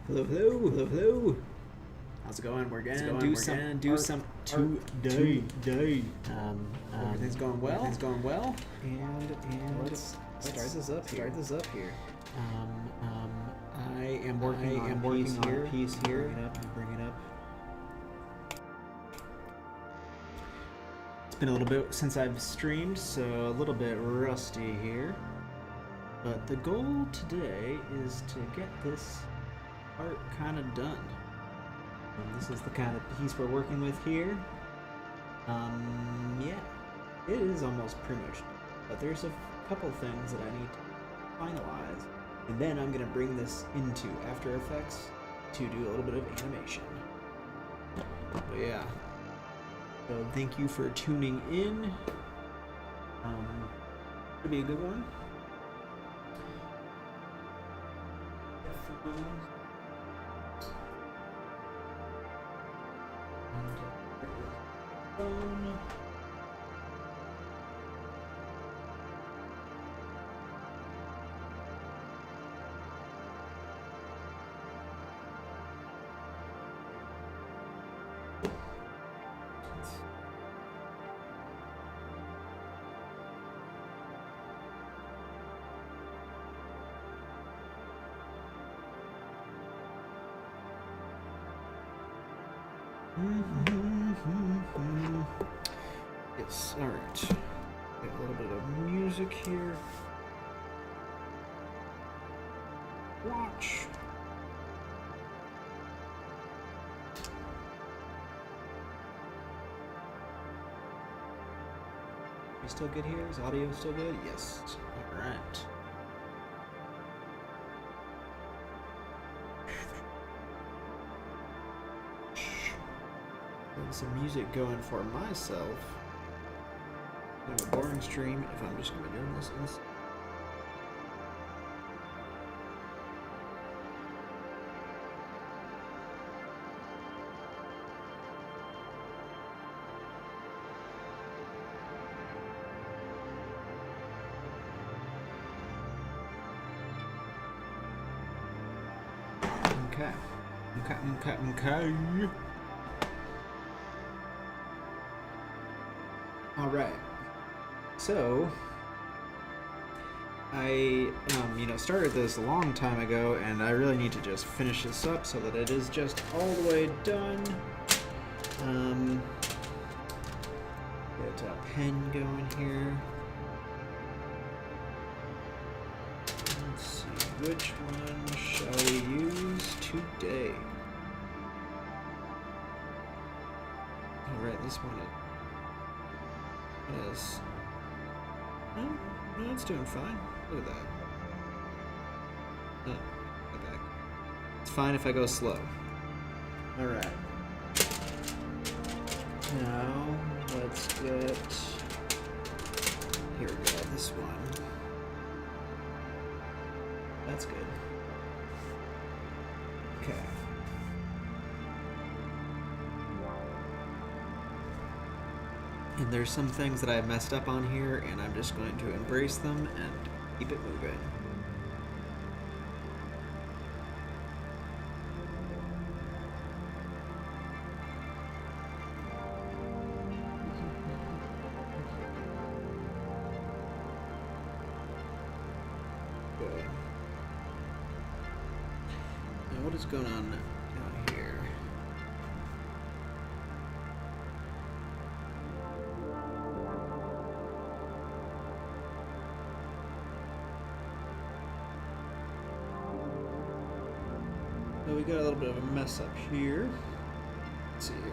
Hello, hello, hello, hello. How's it going? We're gonna do some today. Everything's going well. Everything's going well. And let's start this up here. I am working on a piece here. Bring it up. It's been a little bit since I've streamed, so a little bit rusty here. But the goal today is to get this art kind of done. And this is the kind of piece we're working with here. Yeah, it is almost pretty much done, but there's a couple things that I need to finalize, and then I'm gonna bring this into After Effects to do a little bit of animation. But yeah, so thank you for tuning in. It'll be a good one. Yes, alright. Got a little bit of music here. Watch. Are we still good here? Is audio still good? Yes. Alright. Some music going for myself. Kind of a boring stream if I'm just going to be doing this. Okay. Alright, so I started this a long time ago, and I really need to just finish this up so that it is just all the way done. Get a pen going here. Let's see, which one shall we use today? Alright, this one. Yes. No, it's doing fine. Look at that. Oh, go back. It's fine if I go slow. Alright. Now, let's get... Here we go, this one. That's good. Okay. And there's some things that I messed up on here, and I'm just going to embrace them and keep it moving. Good. Now what is going on down here? we got a little bit of a mess up here. Let's see here.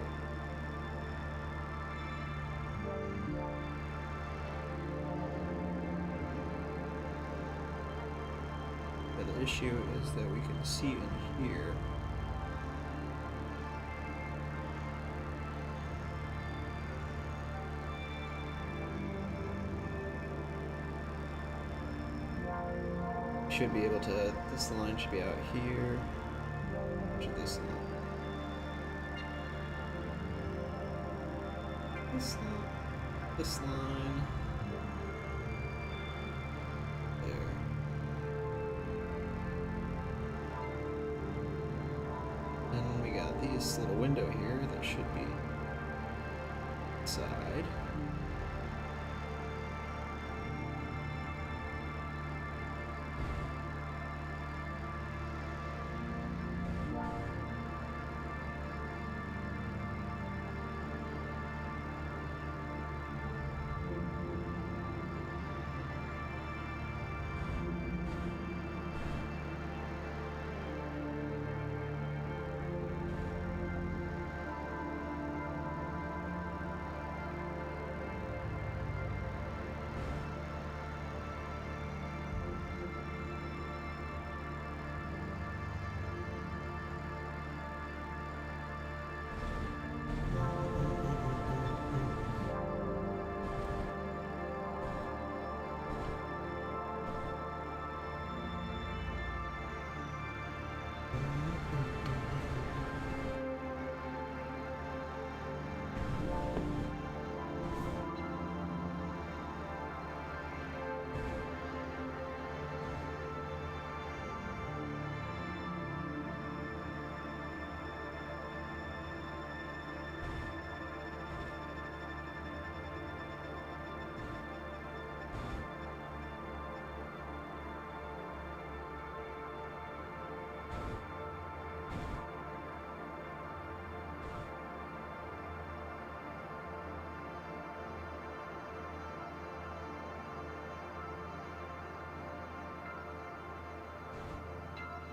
But the issue is that we can see in here. Should be able to, this line should be out here. Should this line? This line. There. And we got this little window here that should be inside.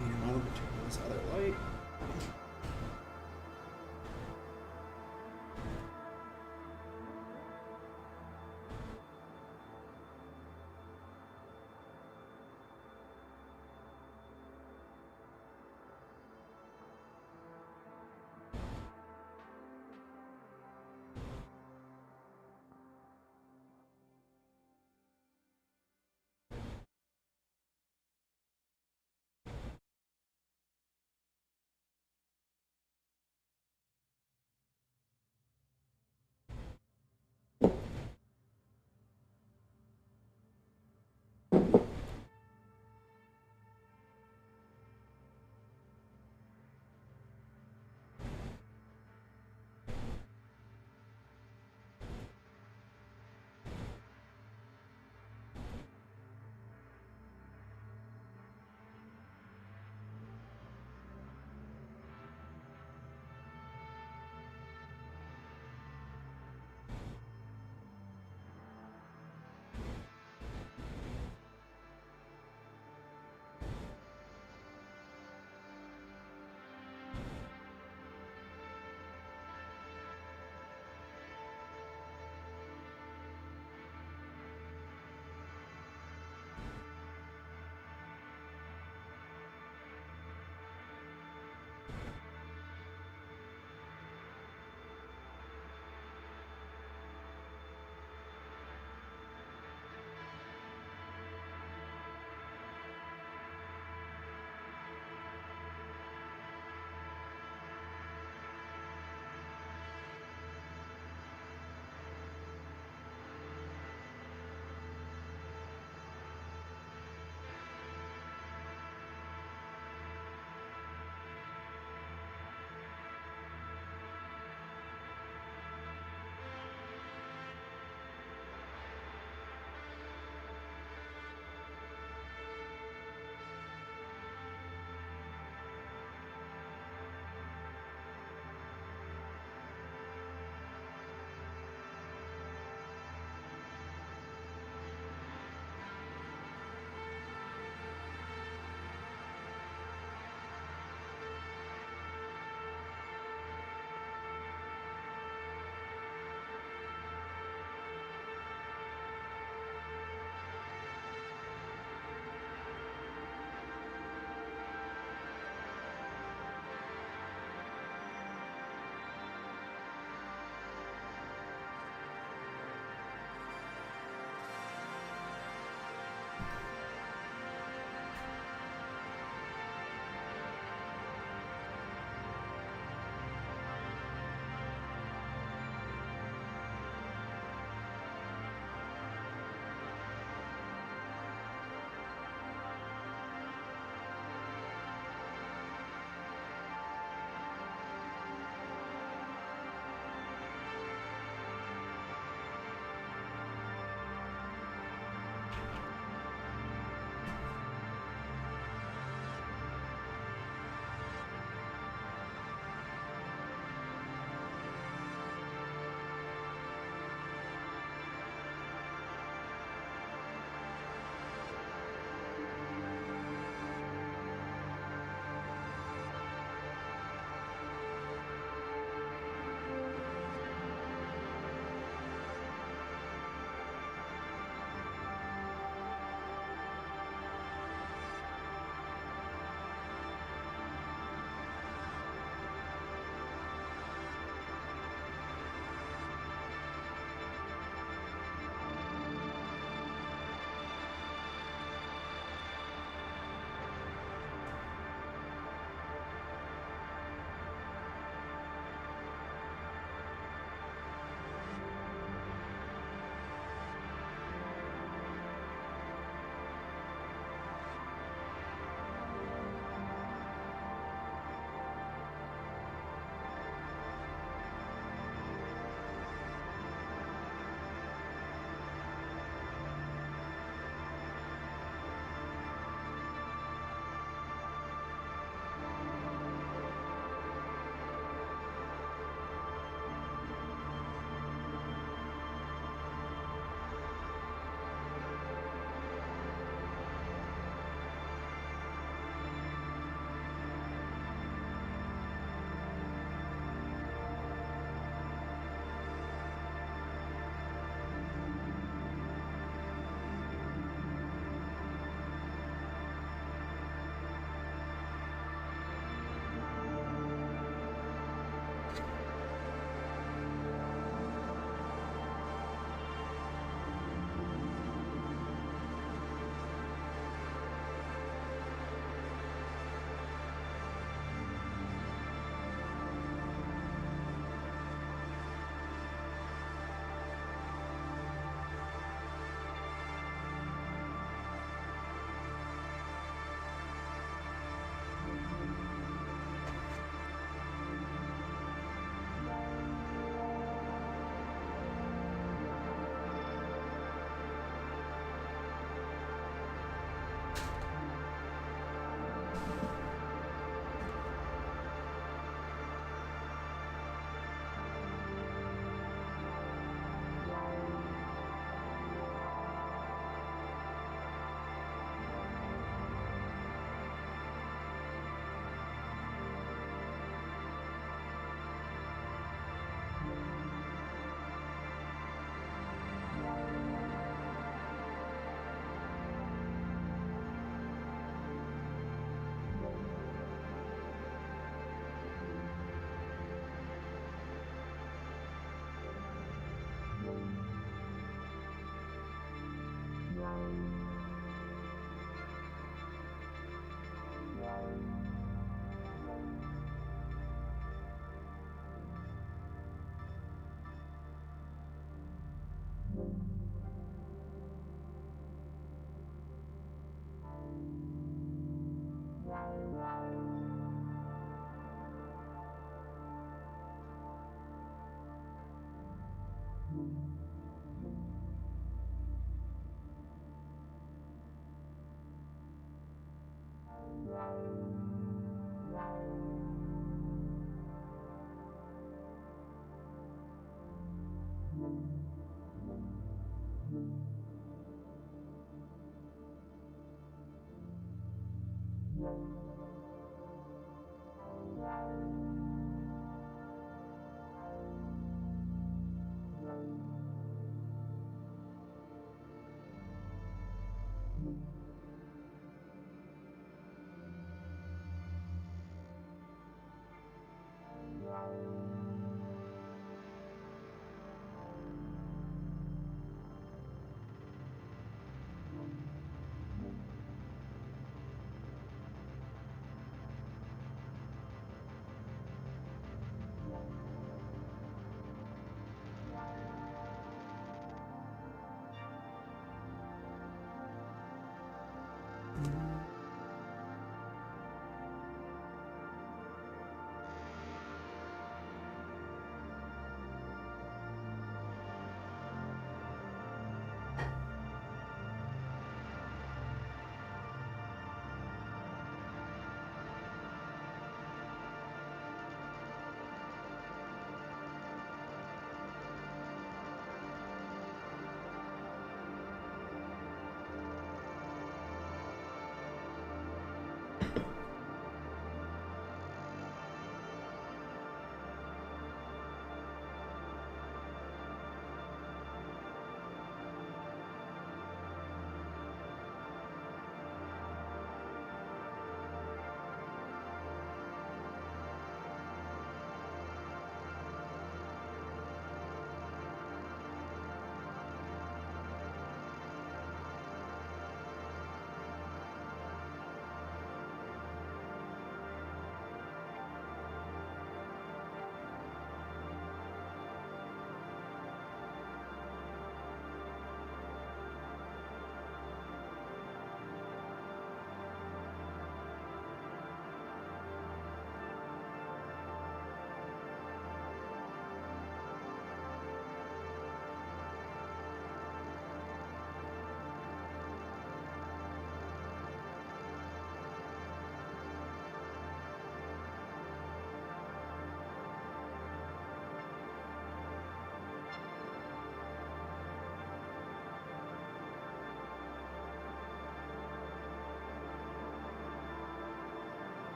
And now let me turn this other light.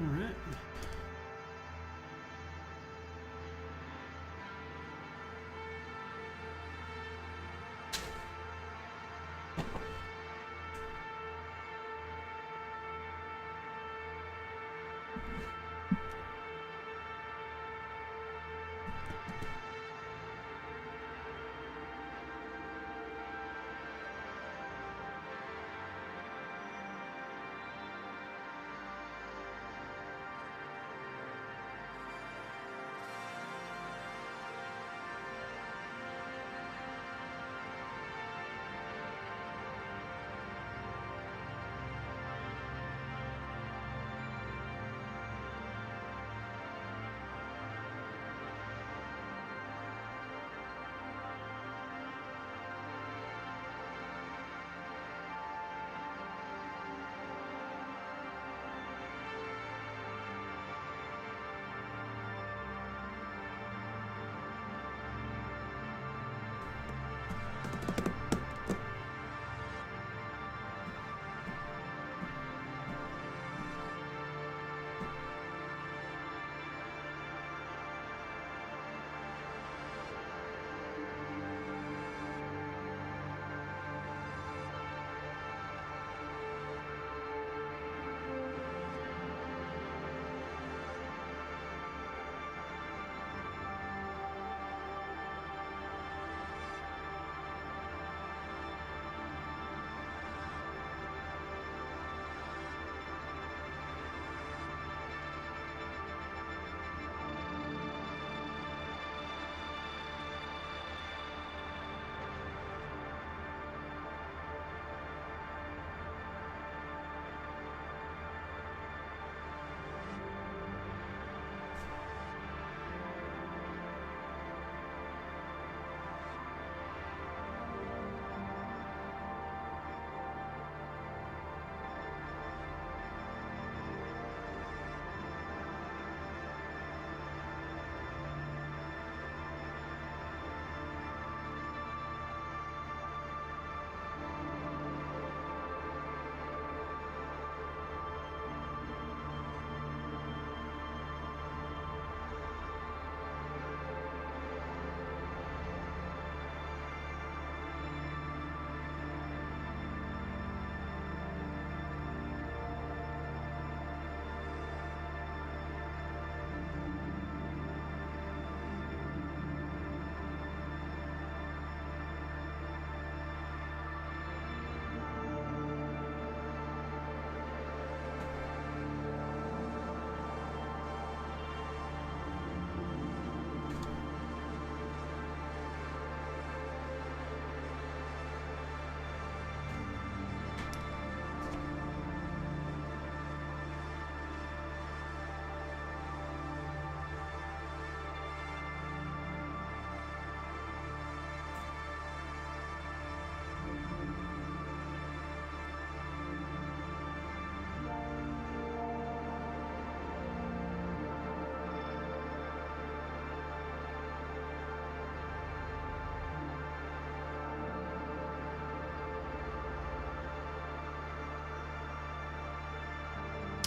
All right.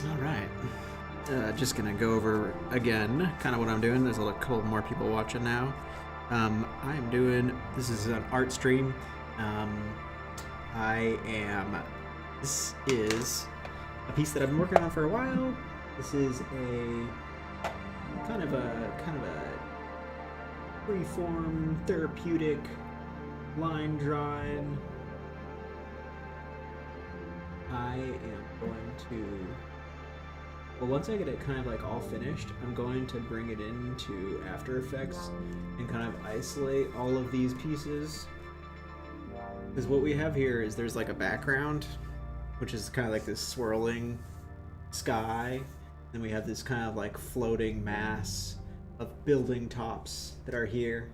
All right. Just gonna go over again kind of what I'm doing. There's a couple more people watching now. I am doing, this is an art stream. This is a piece that I've been working on for a while. This is a kind of a freeform, therapeutic line drawing. I am going to, well, once I get it kind of like all finished, I'm going to bring it into After Effects and kind of isolate all of these pieces. Because what we have here is there's like a background, which is kind of like this swirling sky. Then we have this kind of like floating mass of building tops that are here.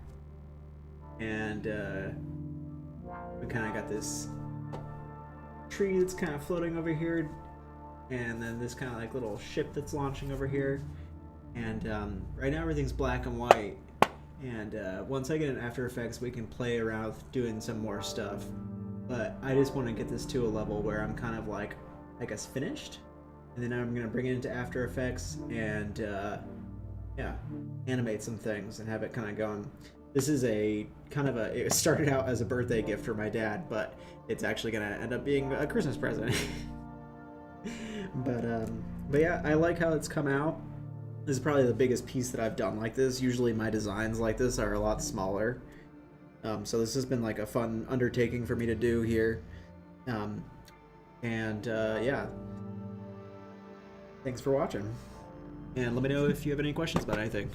And we kind of got this tree that's kind of floating over here. And then this kind of like little ship that's launching over here. And right now everything's black and white. And once I get in After Effects, we can play around with doing some more stuff. But I just want to get this to a level where I'm kind of like, I guess, finished. and then I'm gonna bring it into After Effects and yeah, animate some things and have it kind of going. This is a kind of a. It started out as a birthday gift for my dad, but it's actually gonna end up being a Christmas present. But yeah, I like how it's come out. This is probably the biggest piece that I've done like this. Usually my designs like this are a lot smaller. So this has been like a fun undertaking for me to do here. Yeah, thanks for watching. And let me know if you have any questions about anything.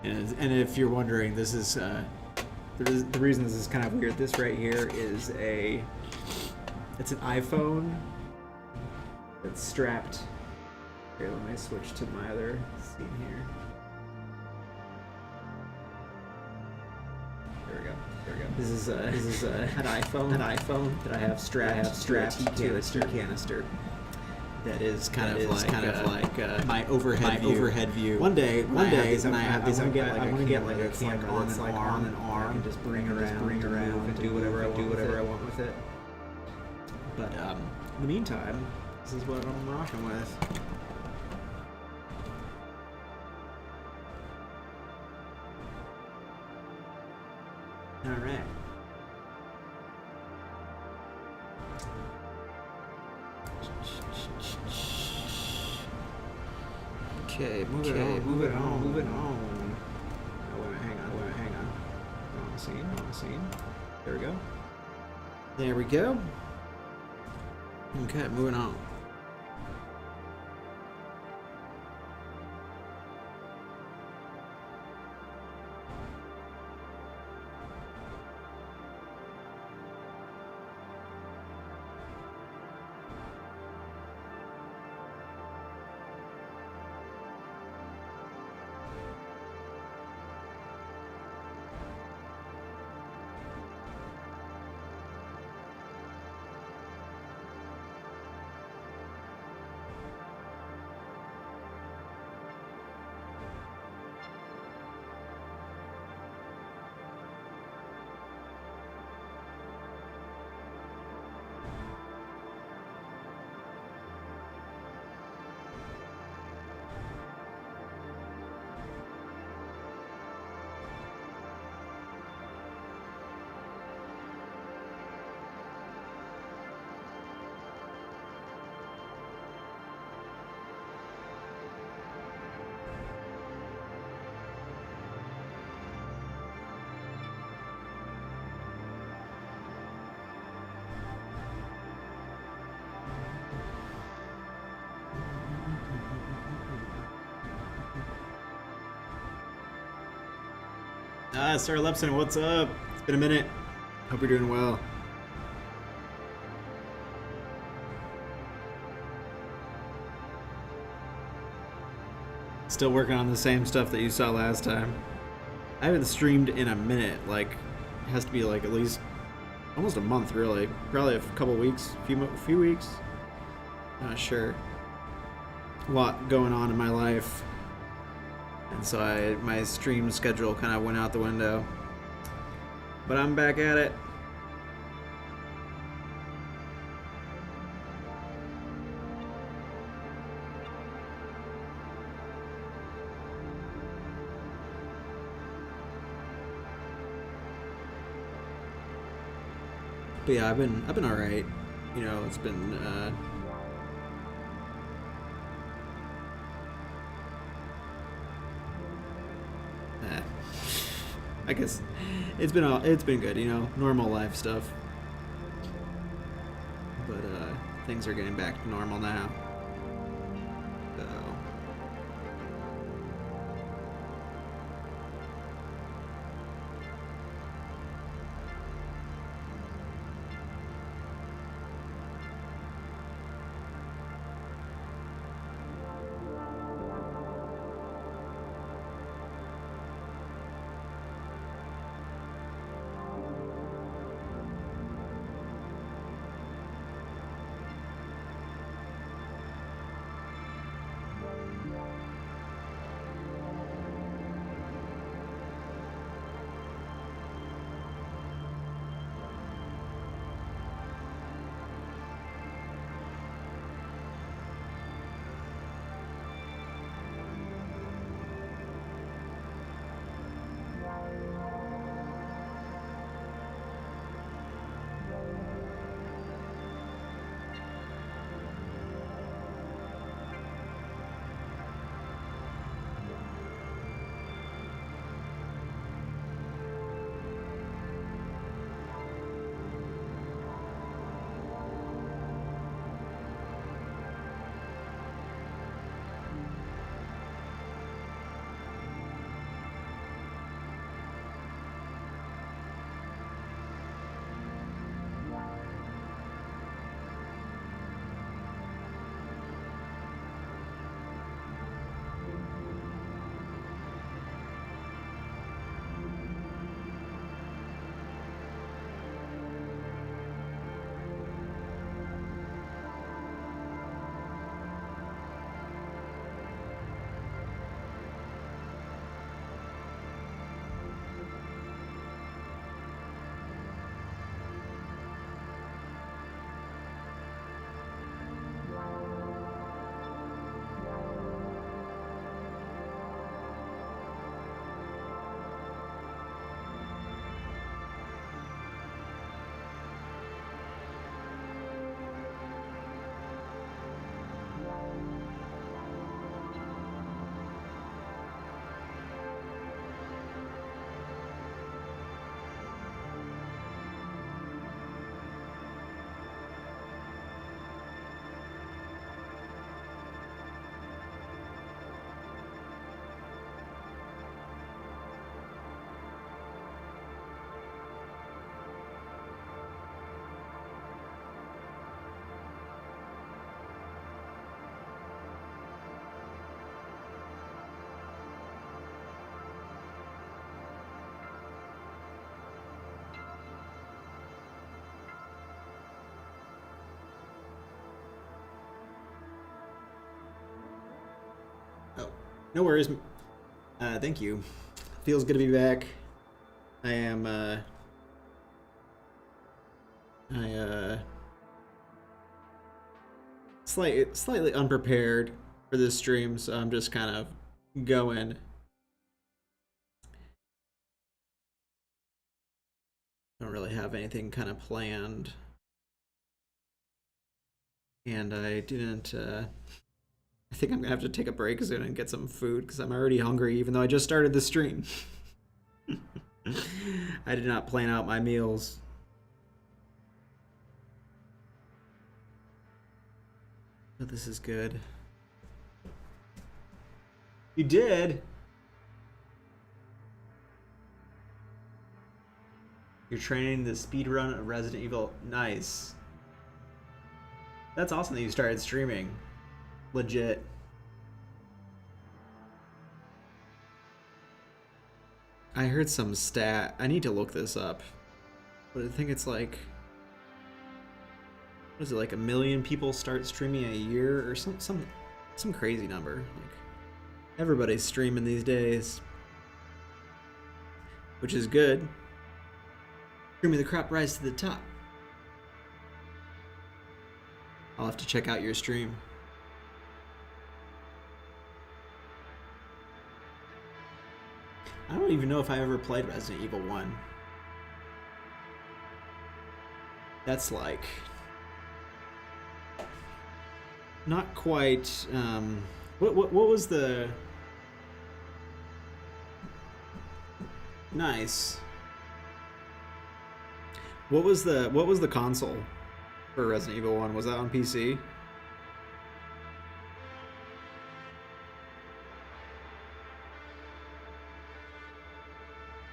And if you're wondering, this is the reason this is kind of weird. This right here is it's an iPhone that's strapped. Here, let me switch to my other scene here. There we go. This is an iPhone that I have strapped to a canister. That is kind of like my overhead view. One day when I have these, I want to get like a camera that's like on an arm and just bring around and do whatever I want with it. But in the meantime, this is what I'm rocking with. All right. Okay, move it on. Oh, wait, hang on. On the scene. There we go. Okay, moving on. Sarah Lepson, what's up? It's been a minute. Hope you're doing well. Still working on the same stuff that you saw last time. I haven't streamed in a minute. Like, it has to be like at least almost a month, really. Probably a couple weeks, few weeks. Not sure. A lot going on in my life. And so my stream schedule kind of went out the window. But I'm back at it. But yeah, I've been all right. You know, it's been I guess it's been good, you know, normal life stuff. But things are getting back to normal now. So No worries. Thank you. Feels good to be back. I am, slightly unprepared for this stream, so I'm just kind of going. Don't really have anything kind of planned. And I didn't, I think I'm gonna have to take a break soon and get some food because I'm already hungry, even though I just started the stream. I did not plan out my meals. But this is good. You did? You're training the speed run of Resident Evil. Nice. That's awesome that you started streaming. Legit. I heard some stat. I need to look this up. But I think it's like, what is it, like 1 million people start streaming a year or some crazy number. Like, everybody's streaming these days, which is good. Creamy the crop rise to the top. I'll have to check out your stream. I don't even know if I ever played Resident Evil 1. That's like not quite. What was the nice? What was the console for Resident Evil 1? Was that on PC?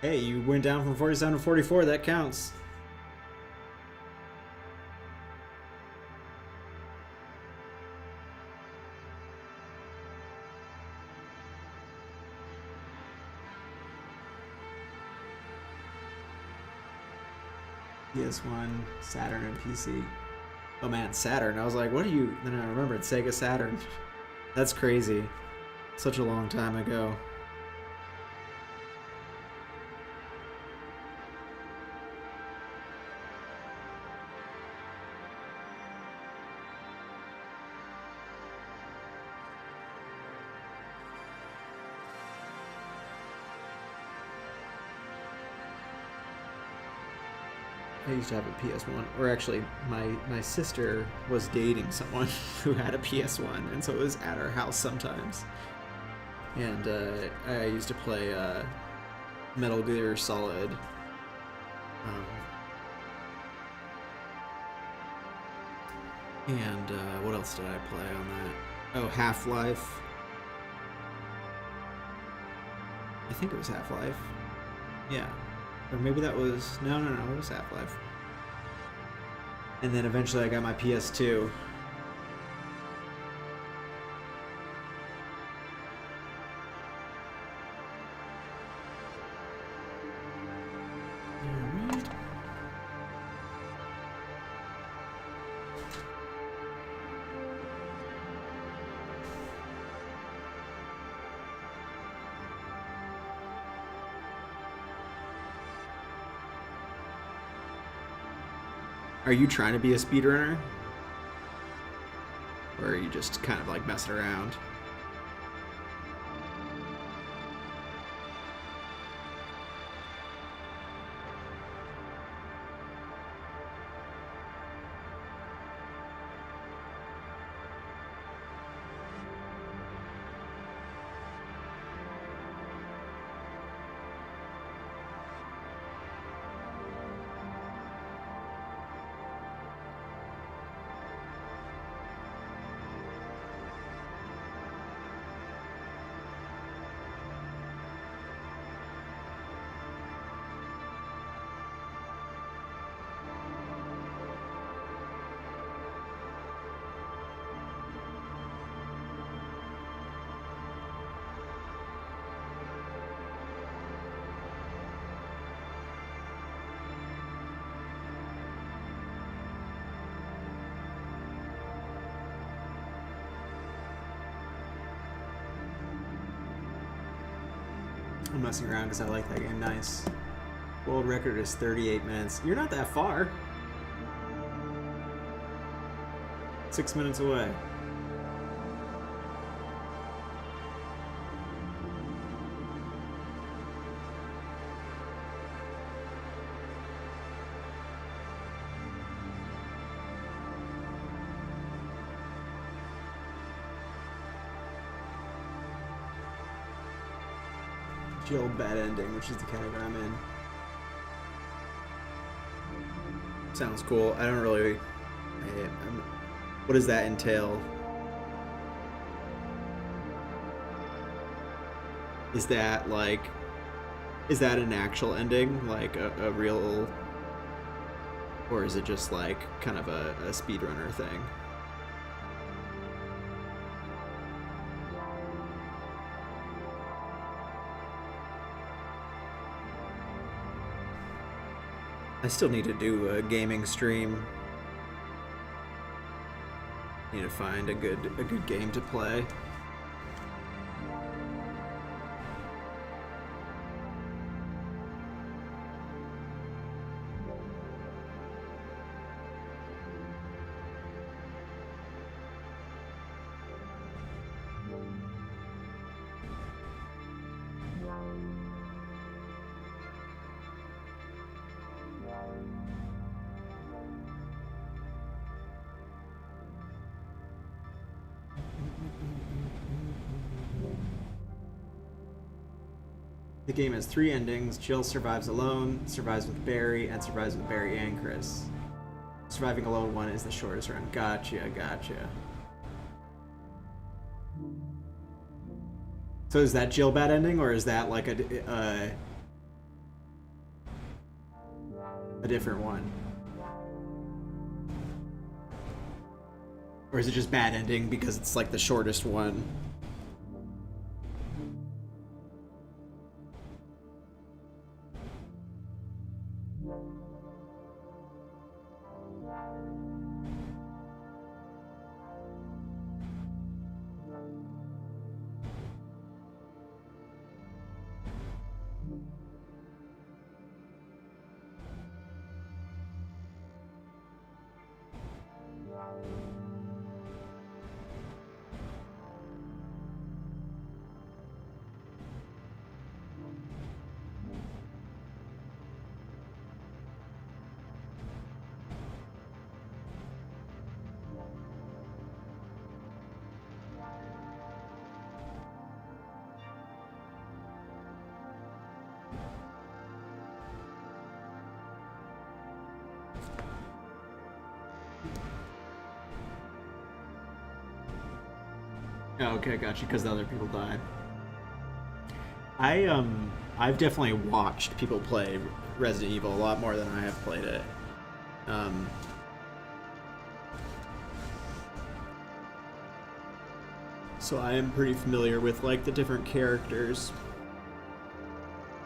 Hey, you went down from 47 to 44. That counts. PS1, Saturn, and PC. Oh man, Saturn. I was like, what are you? Then I remembered Sega Saturn. That's crazy. Such a long time ago. I used to have a PS1, or actually, my sister was dating someone who had a PS1, and so it was at our house sometimes. And I used to play Metal Gear Solid. And what else did I play on that? Oh, Half-Life. I think it was Half-Life. Yeah. Or maybe that was... No, it was Half-Life. And then eventually I got my PS2. Alright. Are you trying to be a speedrunner? Or are you just kind of like messing around? I'm messing around because I like that game. Nice. World record is 38 minutes. You're not that far. 6 minutes away. Jill bad ending, which is the category I'm in. Sounds cool. I don't really. What does that entail? Is that like? Is that an actual ending, like a real, or is it just like kind of a speedrunner thing? I still need to do a gaming stream. Need to find a good game to play. The game has 3 endings. Jill survives alone, survives with Barry, and survives with Barry and Chris. Surviving alone one is the shortest run. Gotcha. So is that Jill bad ending, or is that like a different one? Or is it just bad ending because it's like the shortest one? Oh, okay, gotcha. Because the other people died. I've definitely watched people play Resident Evil a lot more than I have played it. So I am pretty familiar with like the different characters,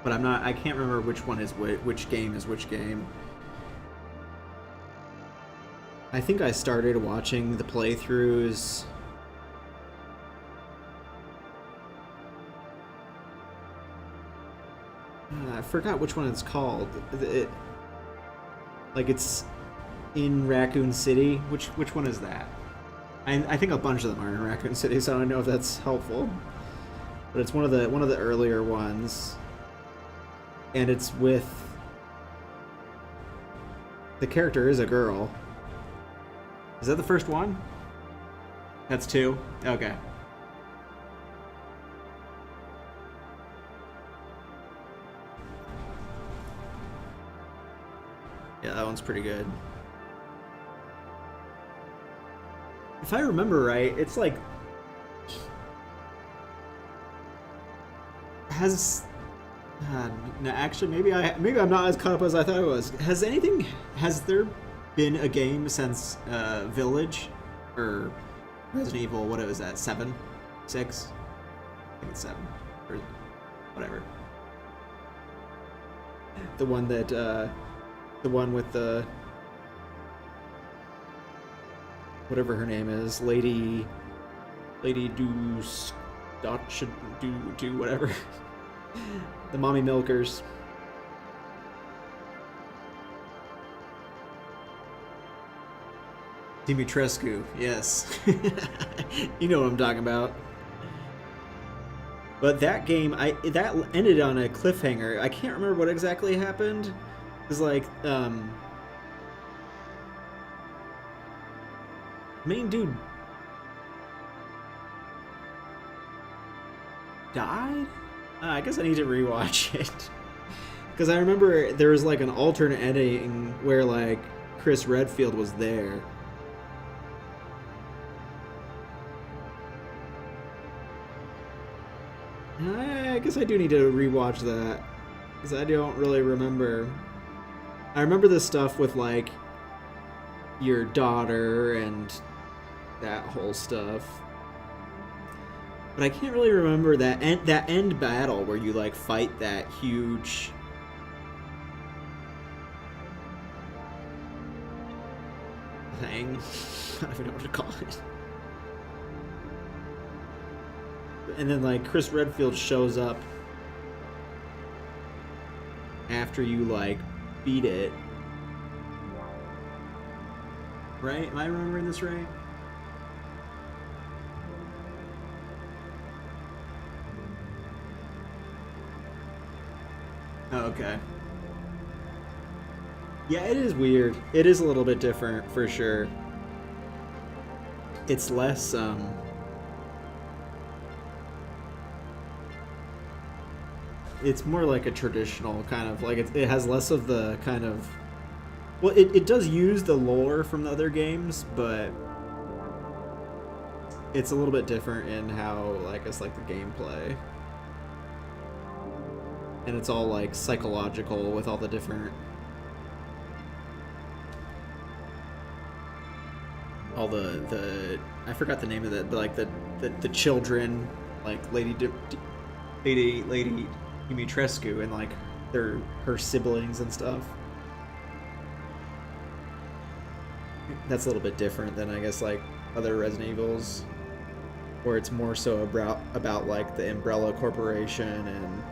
but I can't remember which one is which game is which game. I think I started watching the playthroughs. I forgot which one it's called. It's in Raccoon City. Which one is that? I think a bunch of them are in Raccoon City, so I don't know if that's helpful. But it's one of the earlier ones, and it's with the character is a girl. Is that the first one? That's 2? Okay. Yeah, that one's pretty good. If I remember right, it's like has no, actually maybe I'm not as caught up as I thought I was. Has there been a game since Village or Resident Evil? What was that? 7, 6? I think it's 7 or whatever. The one with the whatever her name is, Lady do whatever. The mommy milkers. Dimitrescu, yes. You know what I'm talking about. But that game, that ended on a cliffhanger. I can't remember what exactly happened. It was like, main dude died? I guess I need to rewatch it. Because I remember there was like an alternate ending where like Chris Redfield was there. I guess I do need to rewatch that. Because I don't really remember. I remember the stuff with like your daughter and that whole stuff. But I can't really remember that end battle where you like fight that huge thing. I don't even know what to call it. And then like Chris Redfield shows up after you like beat it. Right? Am I remembering this right? Oh, okay. Yeah, it is weird. It is a little bit different for sure. It's less it's more like a traditional kind of like it has less of the kind of well it does use the lore from the other games, but it's a little bit different in how I guess like the gameplay. And it's all like psychological with all the different all the I forgot the name of it, but like the children like Lady Dimitrescu and like her siblings and stuff. That's a little bit different than I guess like other Resident Evils, where it's more so about like the Umbrella Corporation and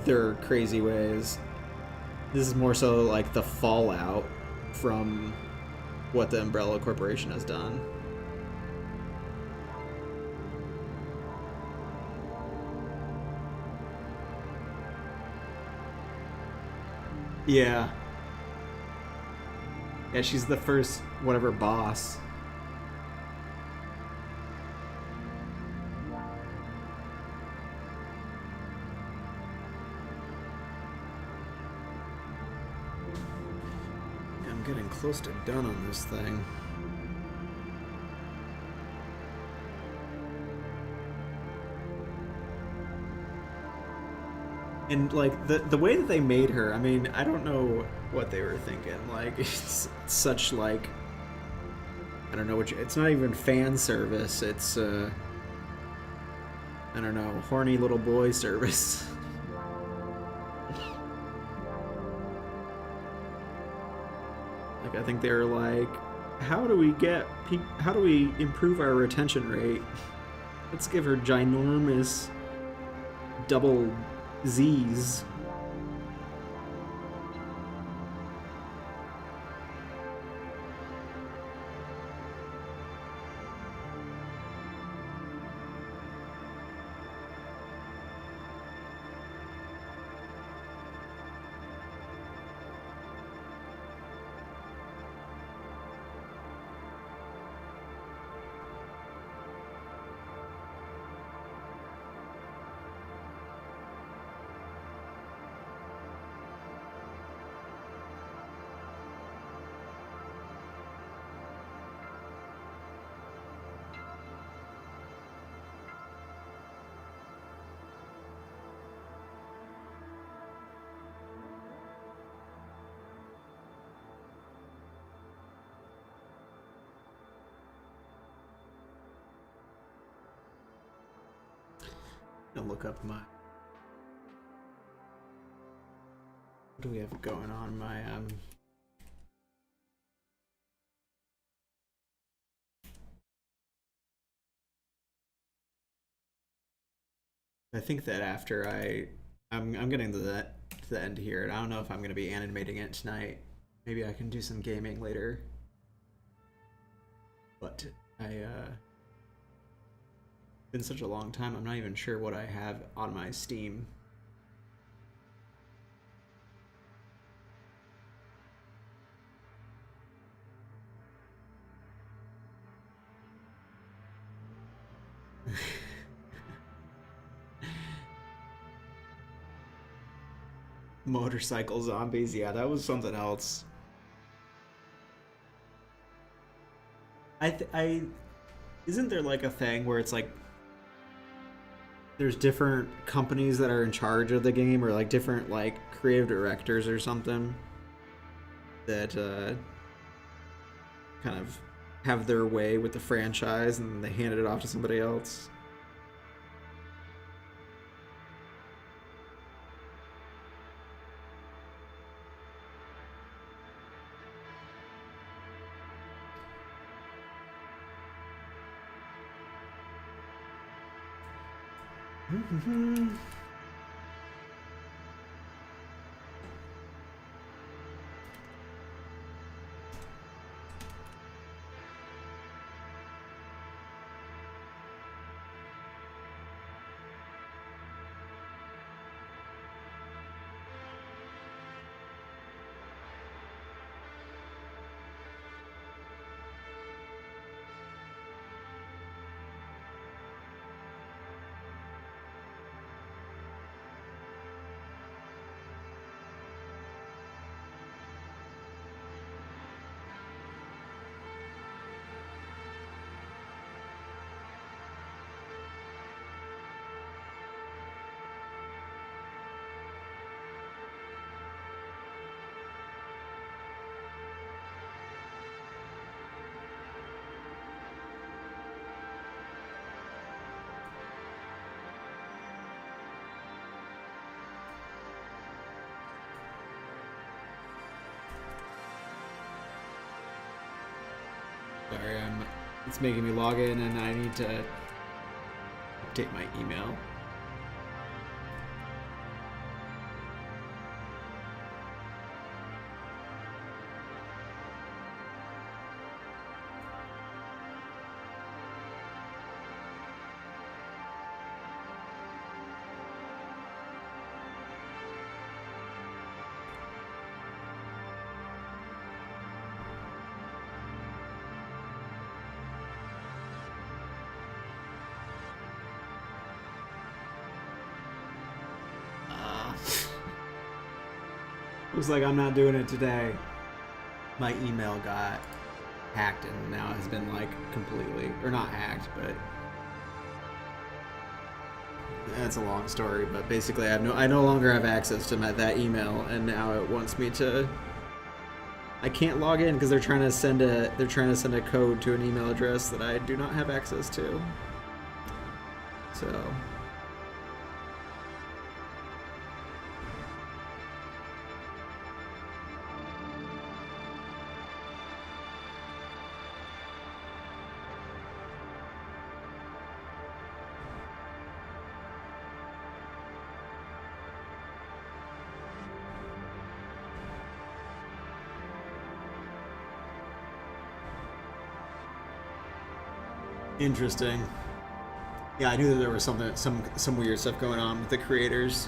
their crazy ways. This is more so like the fallout from what the Umbrella Corporation has done. Yeah. Yeah, she's the first whatever boss. I'm getting close to done on this thing. And like the way that they made her, I mean, I don't know what they were thinking. Like it's such like I don't know it's not even fan service. It's I don't know, horny little boy service. Like I think they were like, how do we improve our retention rate? Let's give her ginormous double Z's. I'll look up my. What do we have going on my I think that after I'm getting to the end here, and I don't know if I'm gonna be animating it tonight. Maybe I can do some gaming later. But been such a long time. I'm not even sure what I have on my Steam. Motorcycle zombies, yeah, that was something else. I isn't there like a thing where it's like there's different companies that are in charge of the game, or like different like creative directors or something that kind of have their way with the franchise and they handed it off to somebody else. Sorry, it's making me log in and I need to update my email. Looks like I'm not doing it today. My email got hacked and now has been like completely, or not hacked, but that's a long story. But basically, I no longer have access to that email, and now it wants me to. I can't log in because they're trying to send a code to an email address that I do not have access to. So. Interesting. Yeah, I knew that there was some weird stuff going on with the creators.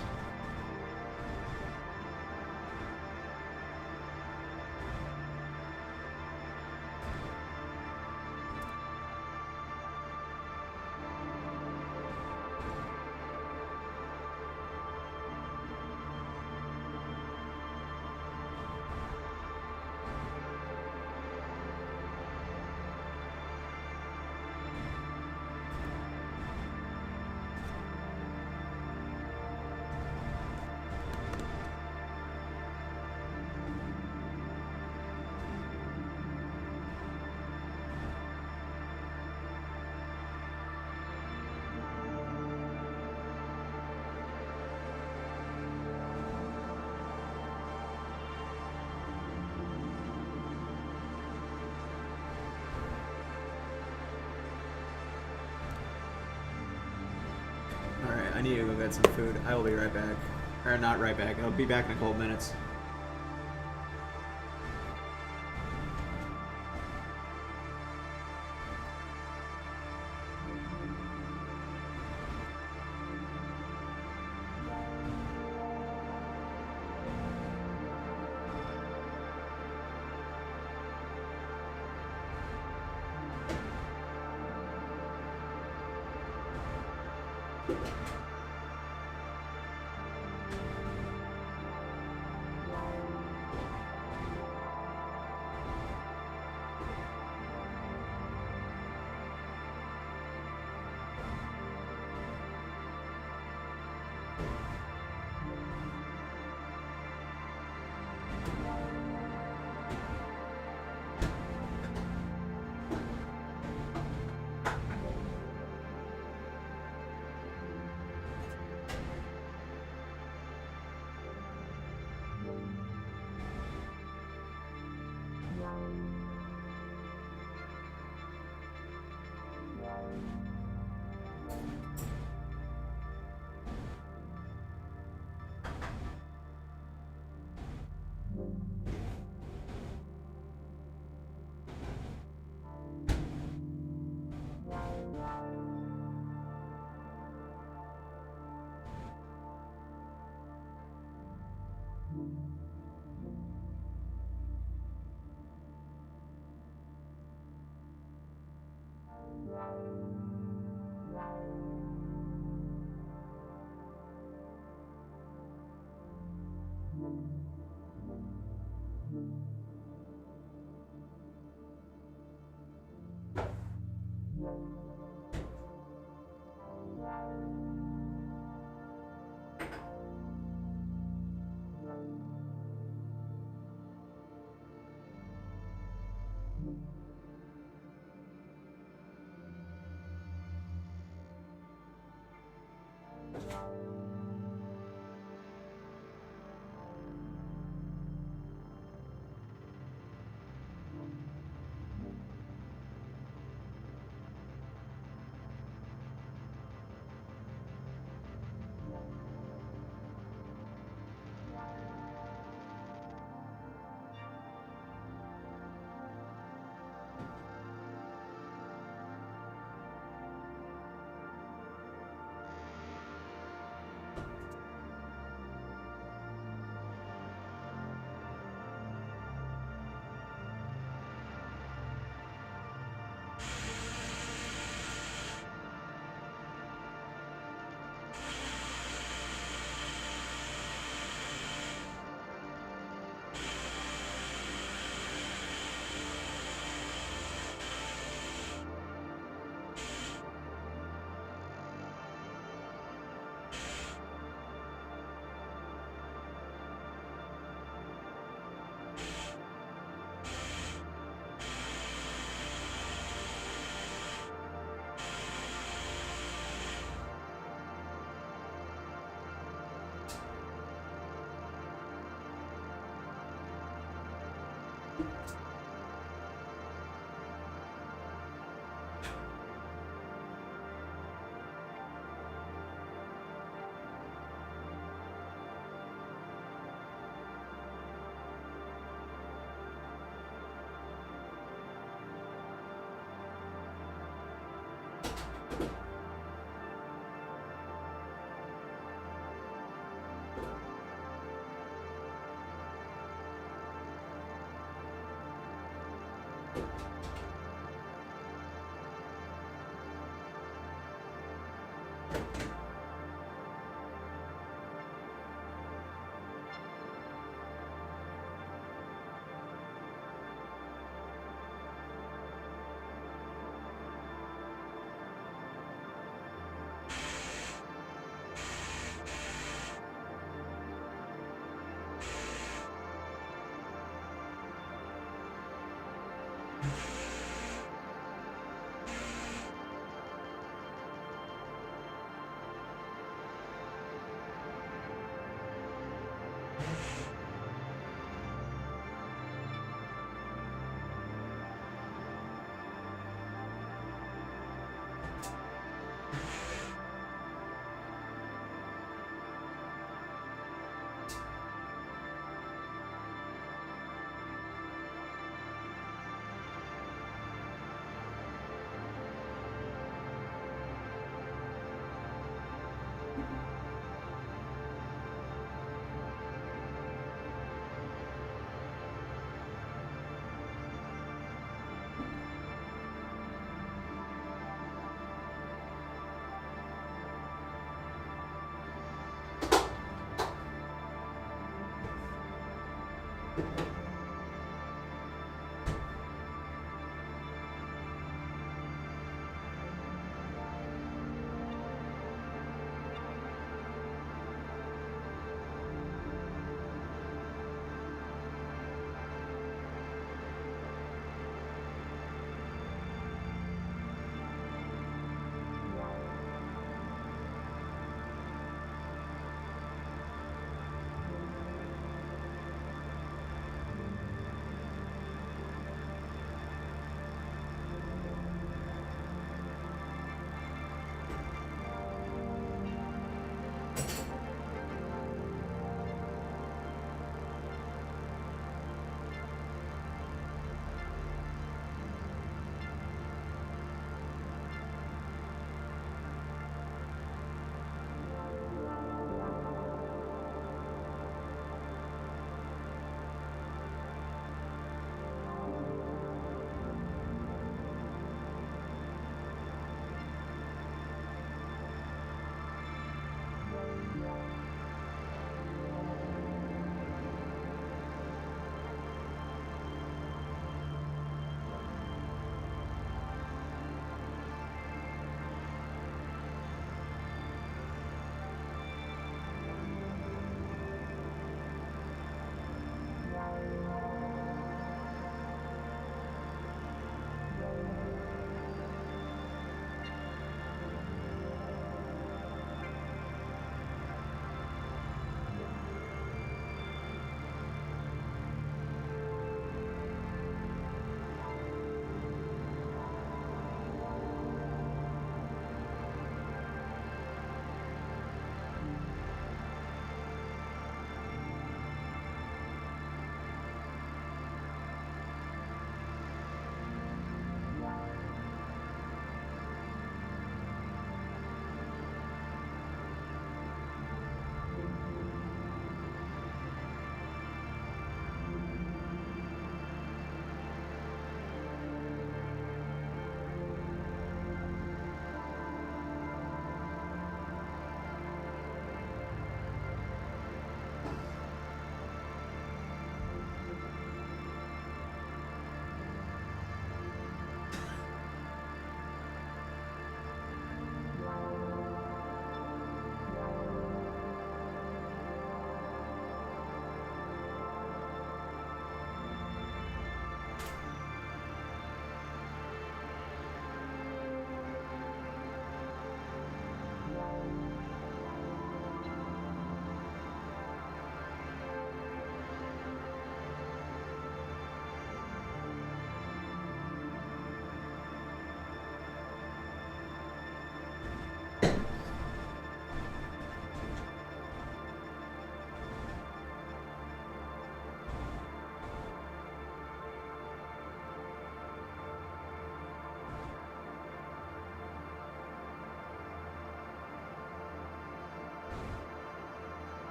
Alright, I need to go get some food. I will be right back. Or not right back. I'll be back in a couple minutes.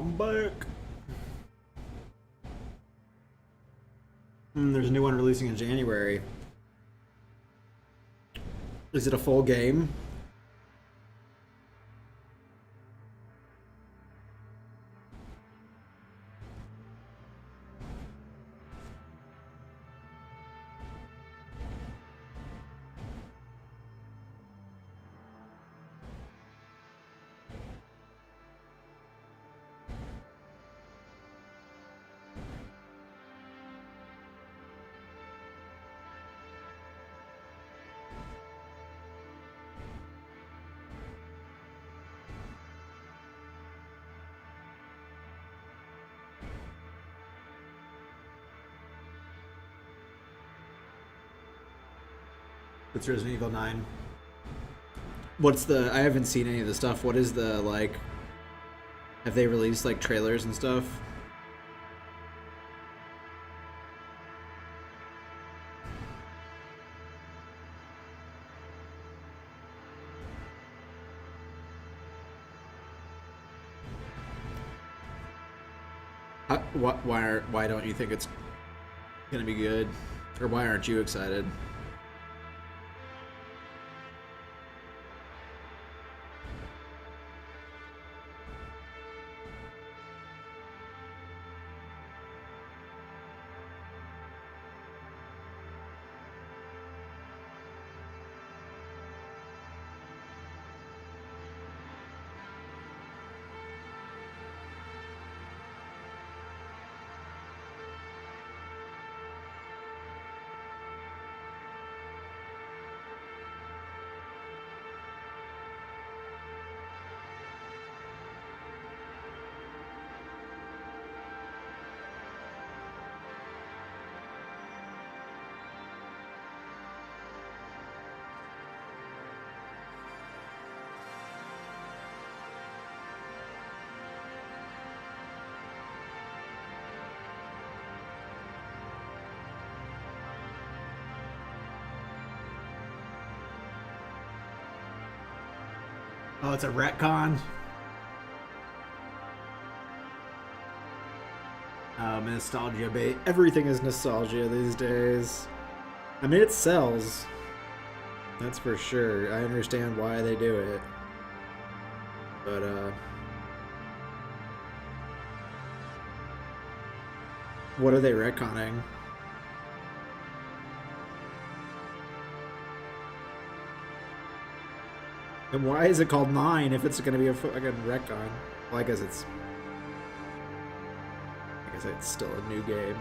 I'm back. There's a new one releasing in January. Is it a full game? It's Resident Evil 9. What's the... I haven't seen any of the stuff. What is the, like... Have they released, like, trailers and stuff? Why don't you think it's gonna be good? Or why aren't you excited? Oh, it's a retcon? Nostalgia bait. Everything is nostalgia these days. I mean, it sells. That's for sure. I understand why they do it. But, what are they retconning? And why is it called 9 if it's going to be a fucking retcon? Well, I guess it's still a new game.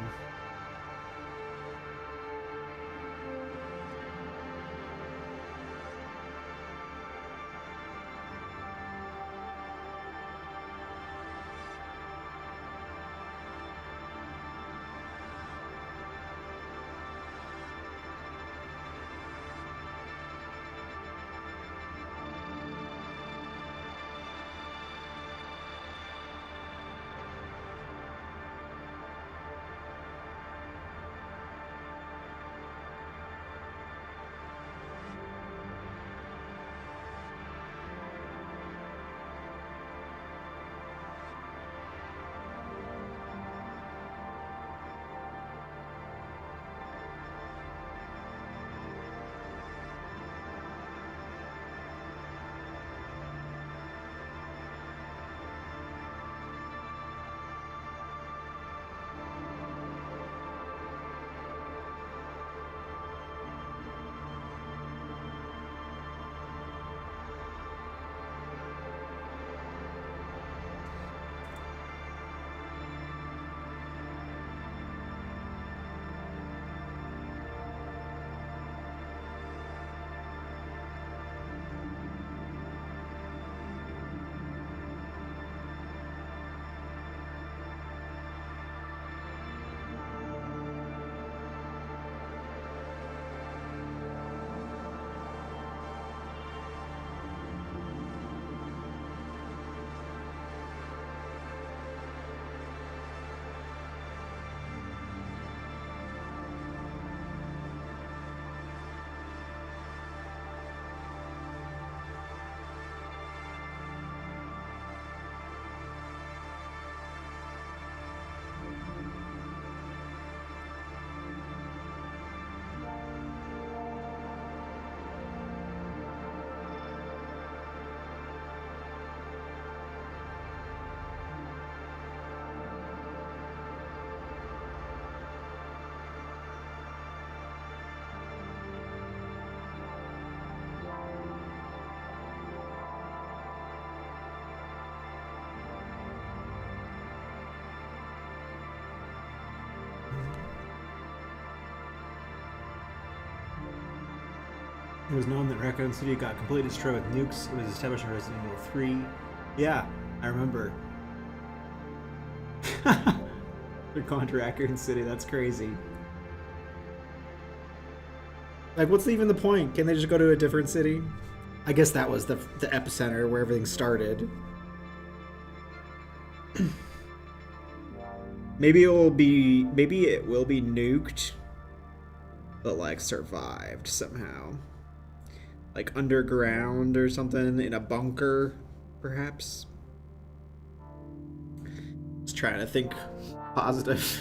It was known that Raccoon City got completely destroyed with nukes. It was established in Resident Evil 3. Yeah, I remember. They're going to Raccoon City, that's crazy. Like, what's even the point? Can they just go to a different city? I guess that was the epicenter where everything started. Maybe it will be nuked, but like survived somehow. Like underground or something in a bunker, perhaps. Just trying to think positive.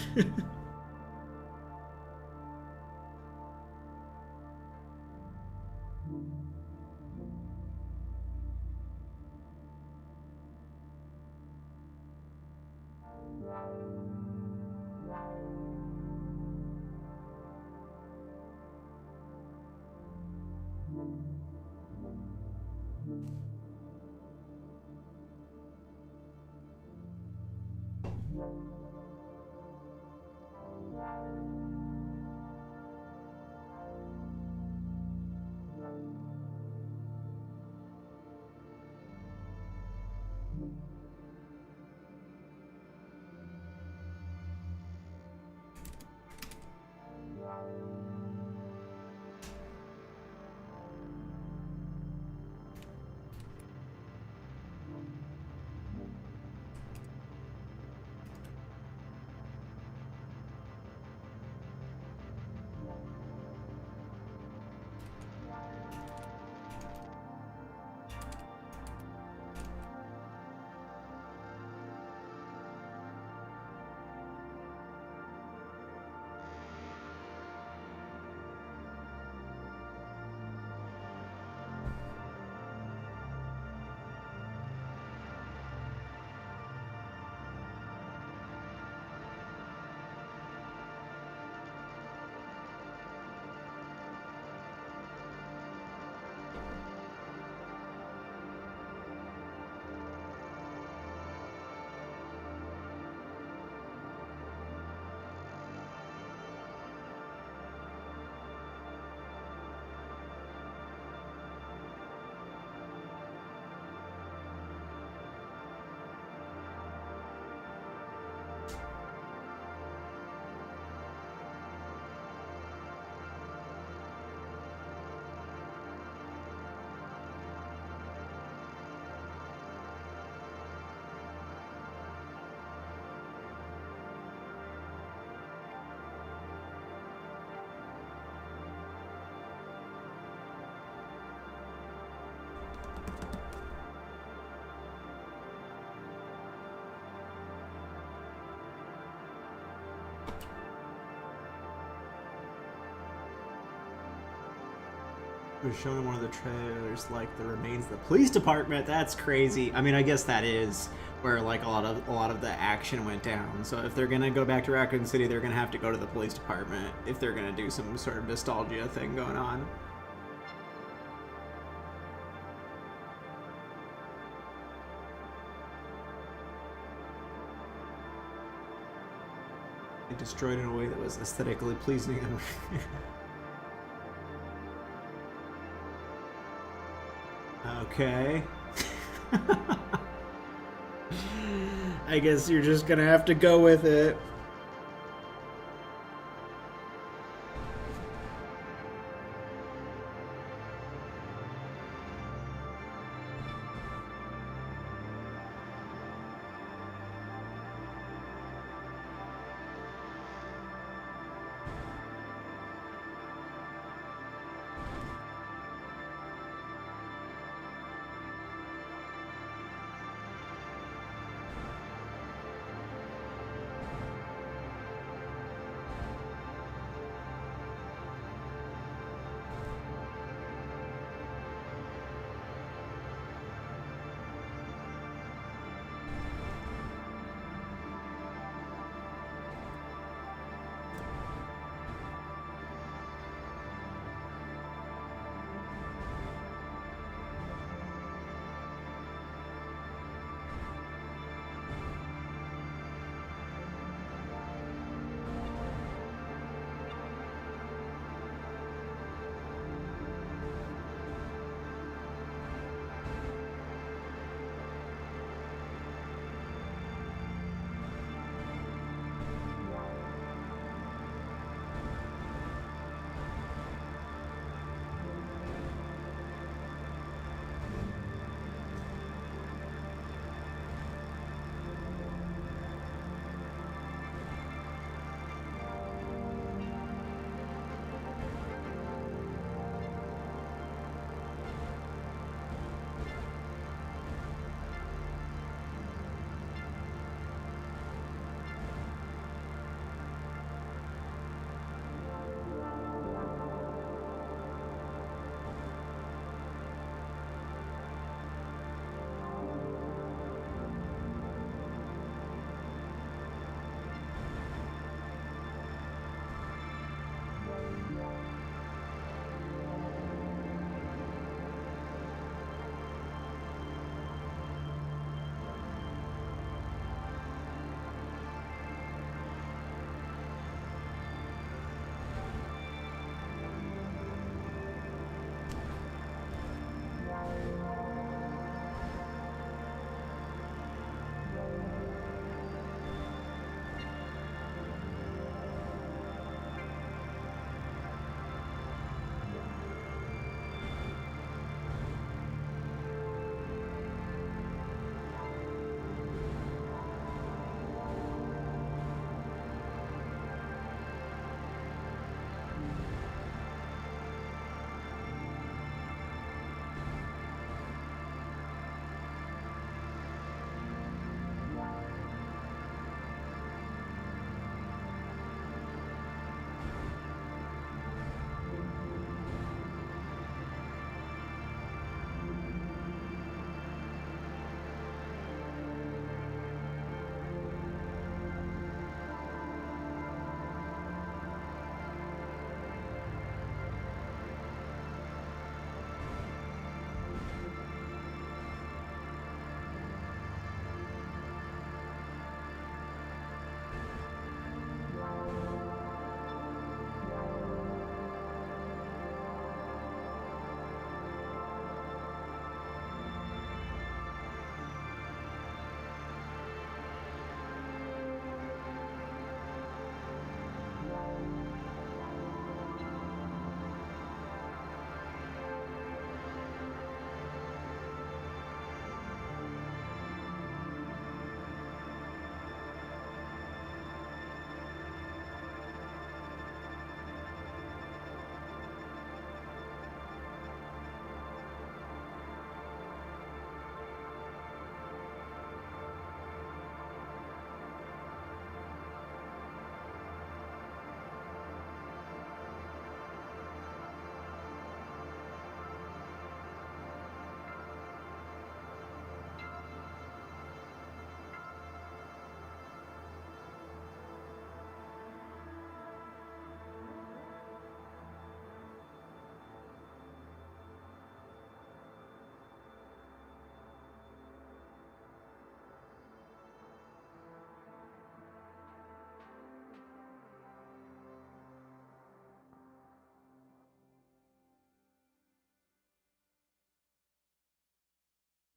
Was shown in one of the trailers, like the remains of the police department. That's crazy. I mean, I guess that is where like a lot of the action went down. So if they're gonna go back to Raccoon City, they're gonna have to go to the police department if they're gonna do some sort of nostalgia thing going on. It destroyed in a way that was aesthetically pleasing. Okay. I guess you're just gonna have to go with it.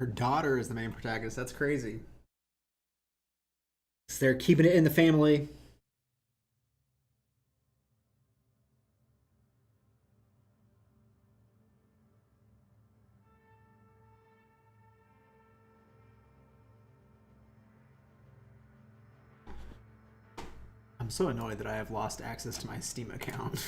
Her daughter is the main protagonist. That's crazy. So they're keeping it in the family. I'm so annoyed that I have lost access to my Steam account.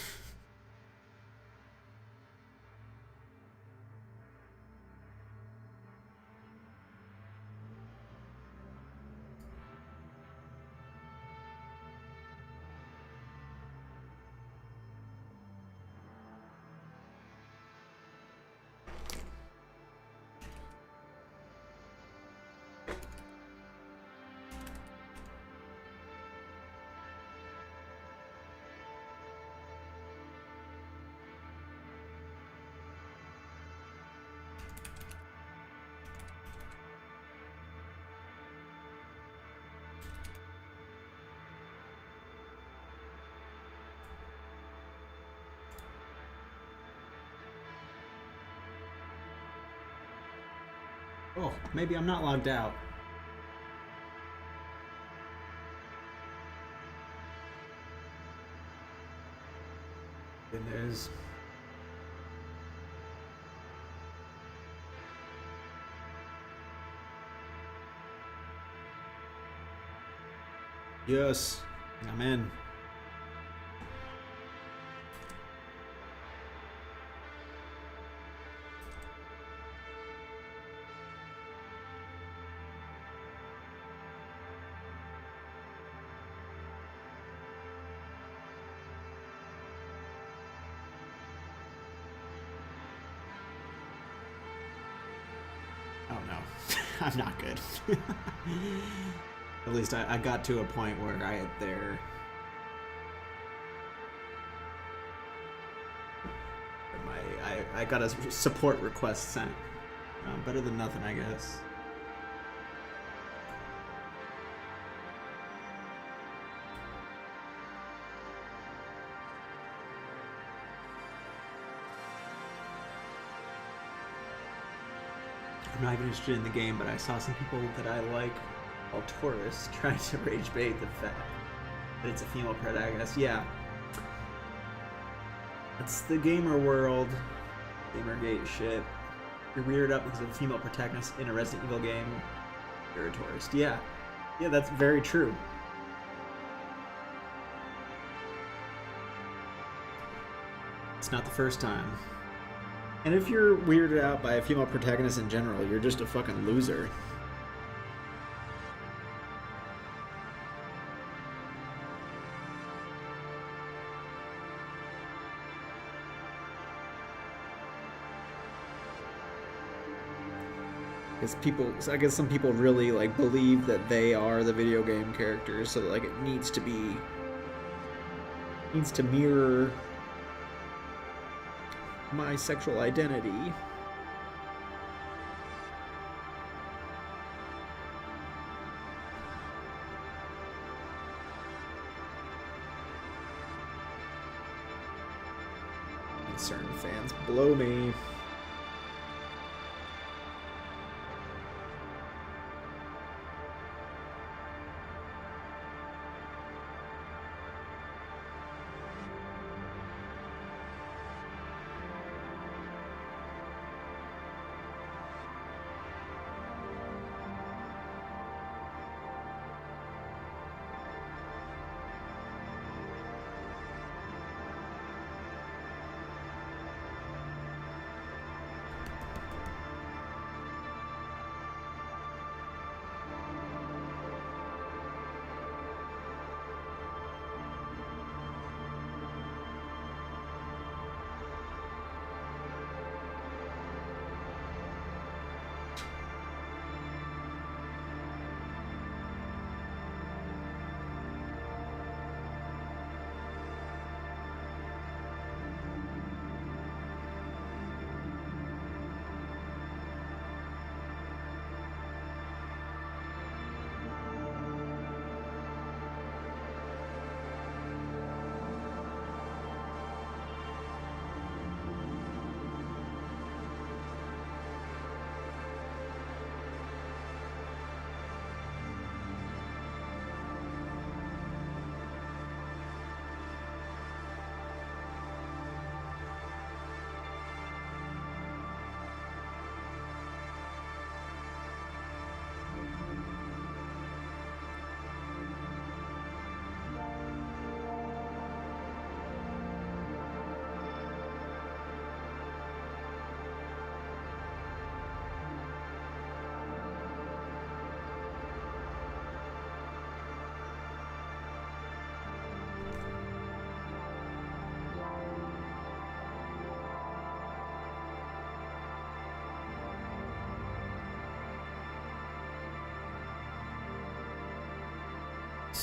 Oh, maybe I'm not logged out. Goodness. Yes, I'm in. Oh no, I'm not good. At least I got to a point where I had their I got a support request sent. Better than nothing, I guess. I'm not even interested in the game, but I saw some people that I like, all tourists, trying to rage bait the fact that it's a female protagonist. Yeah. That's the gamer world. Gamergate shit. You're weirded up because of a female protagonist in a Resident Evil game. You're a tourist. Yeah. Yeah, that's very true. It's not the first time. And if you're weirded out by a female protagonist in general, you're just a fucking loser. I guess some people really like believe that they are the video game characters, so like it needs to mirror my sexual identity. Certain fans blow me.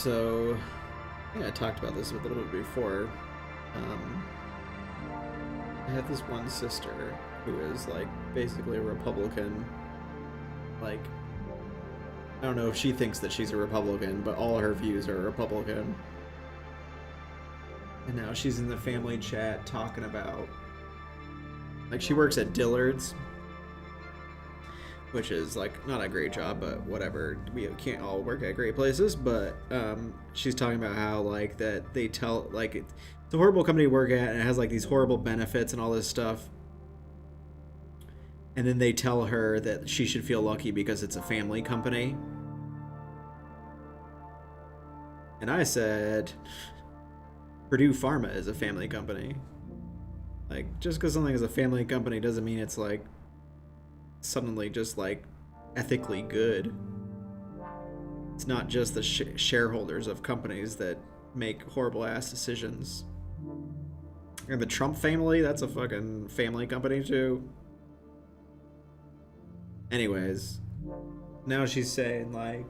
So, I think I talked about this a little bit before. I have this one sister who is like basically a Republican. Like, I don't know if she thinks that she's a Republican, but all her views are Republican. And now she's in the family chat talking about, like, she works at Dillard's, which is like not a great job, but whatever. We can't all work at great places. But she's talking about how like that they tell like it's a horrible company to work at, and it has like these horrible benefits and all this stuff. And then they tell her that she should feel lucky because it's a family company. And I said, Purdue Pharma is a family company. Like, just because something is a family company doesn't mean it's like suddenly just like ethically good. It's not just the shareholders of companies that make horrible ass decisions. And the Trump family, that's a fucking family company too. Anyways, now she's saying like,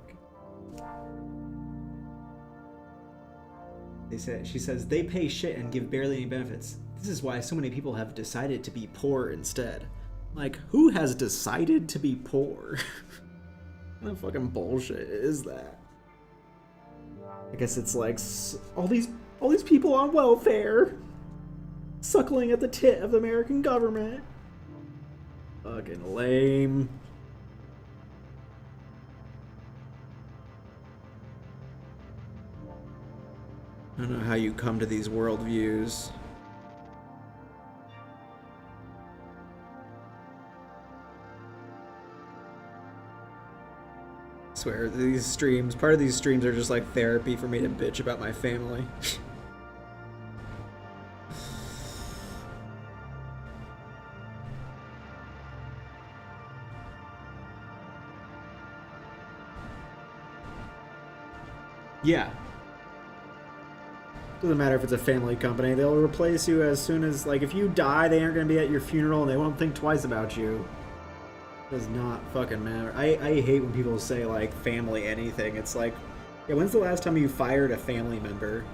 she says they pay shit and give barely any benefits. This is why so many people have decided to be poor instead. Like, who has decided to be poor? What kind of fucking bullshit is that? I guess it's like all these people on welfare, suckling at the tit of the American government. Fucking lame. I don't know how you come to these worldviews. I swear, these streams, part of these streams are just like therapy for me to bitch about my family. Yeah. Doesn't matter if it's a family company. They'll replace you as soon as, like, if you die, they aren't going to be at your funeral and they won't think twice about you. Does not fucking matter. I hate when people say, like, family anything. It's like, yeah, when's the last time you fired a family member?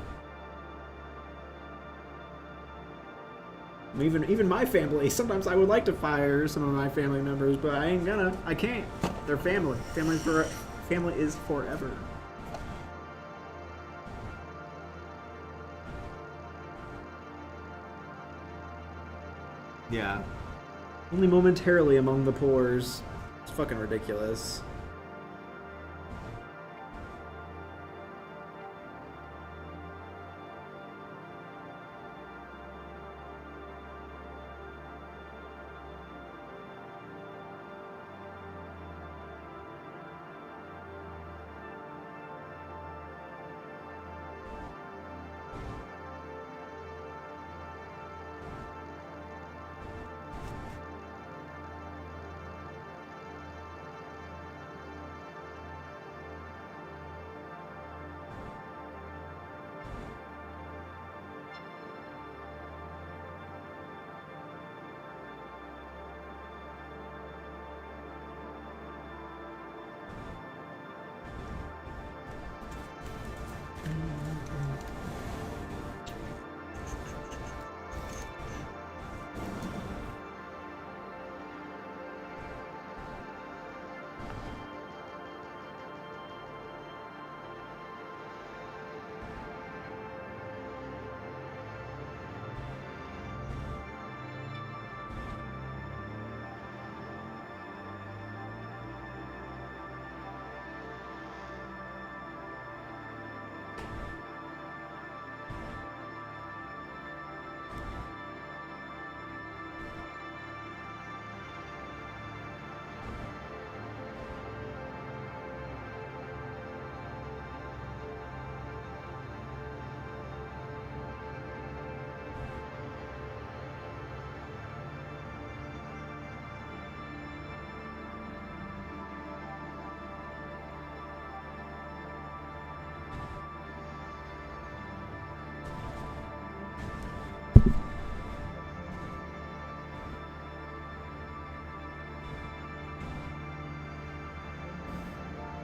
Even my family, sometimes I would like to fire some of my family members, but I ain't gonna. I can't. They're family. Family is forever. Yeah. Only momentarily among the pores. It's fucking ridiculous.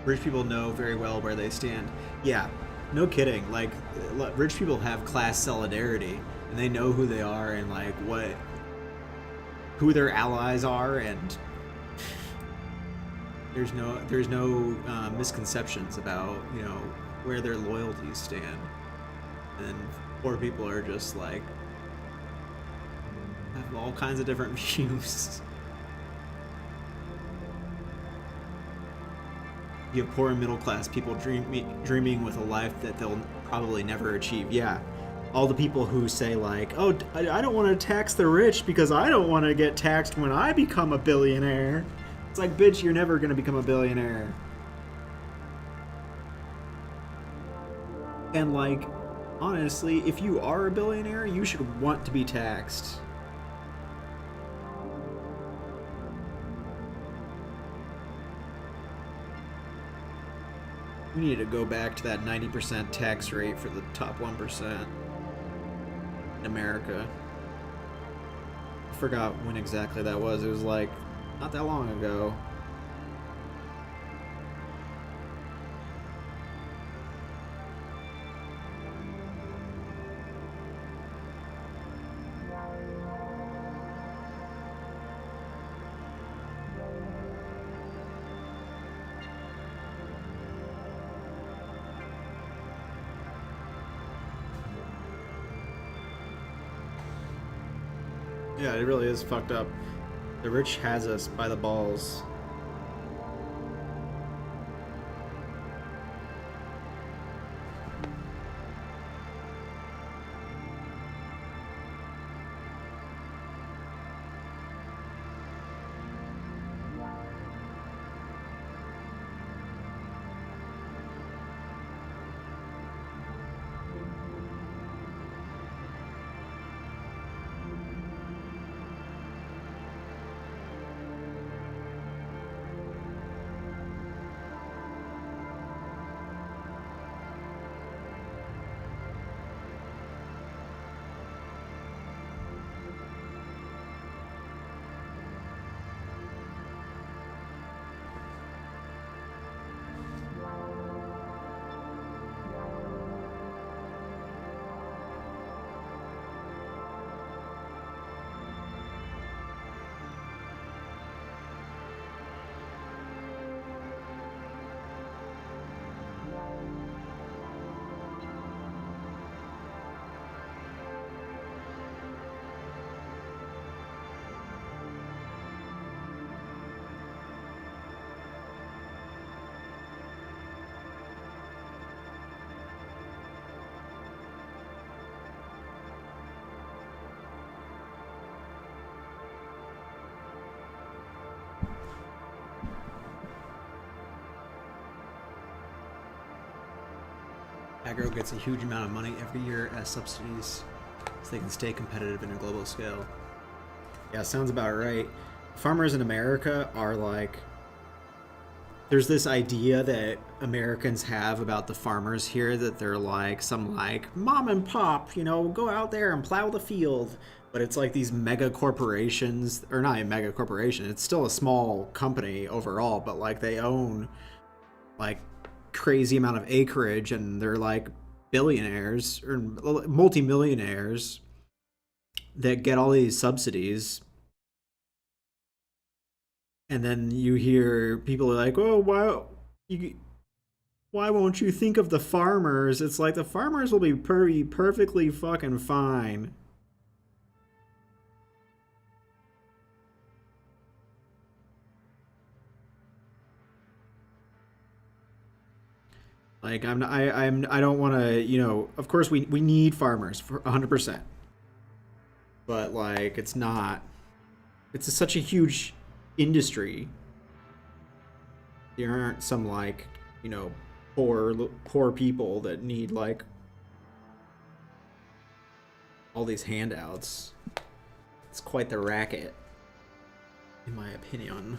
Rich people know very well where they stand. Yeah, No kidding. Like, rich people have class solidarity, and they know who they are and like who their allies are, and there's no misconceptions about where their loyalties stand. And poor people are just like have all kinds of different views. You have poor and middle class people dreaming with a life that they'll probably never achieve. Yeah, all the people who say like, "Oh, I don't want to tax the rich because I don't want to get taxed when I become a billionaire." It's like, bitch, you're never gonna become a billionaire. And like, honestly, if you are a billionaire, you should want to be taxed. We need to go back to that 90% tax rate for the top 1% in America. I forgot when exactly that was. It was like not that long ago. Yeah, it really is fucked up. The rich has us by the balls. Agro gets a huge amount of money every year as subsidies so they can stay competitive in a global scale. Yeah, sounds about right. Farmers in America are like, there's this idea that Americans have about the farmers here that they're like some like mom and pop, go out there and plow the field. But it's like these mega corporations, or not a mega corporation, it's still a small company overall, but like they own like crazy amount of acreage and they're like billionaires or multimillionaires that get all these subsidies. And then you hear people are like, "Oh, why won't you think of the farmers?" It's like the farmers will be perfectly fucking fine. Like I don't want to, of course we need farmers for 100%. But like it's not, such a huge industry. There aren't some like, poor people that need like all these handouts. It's quite the racket, in my opinion.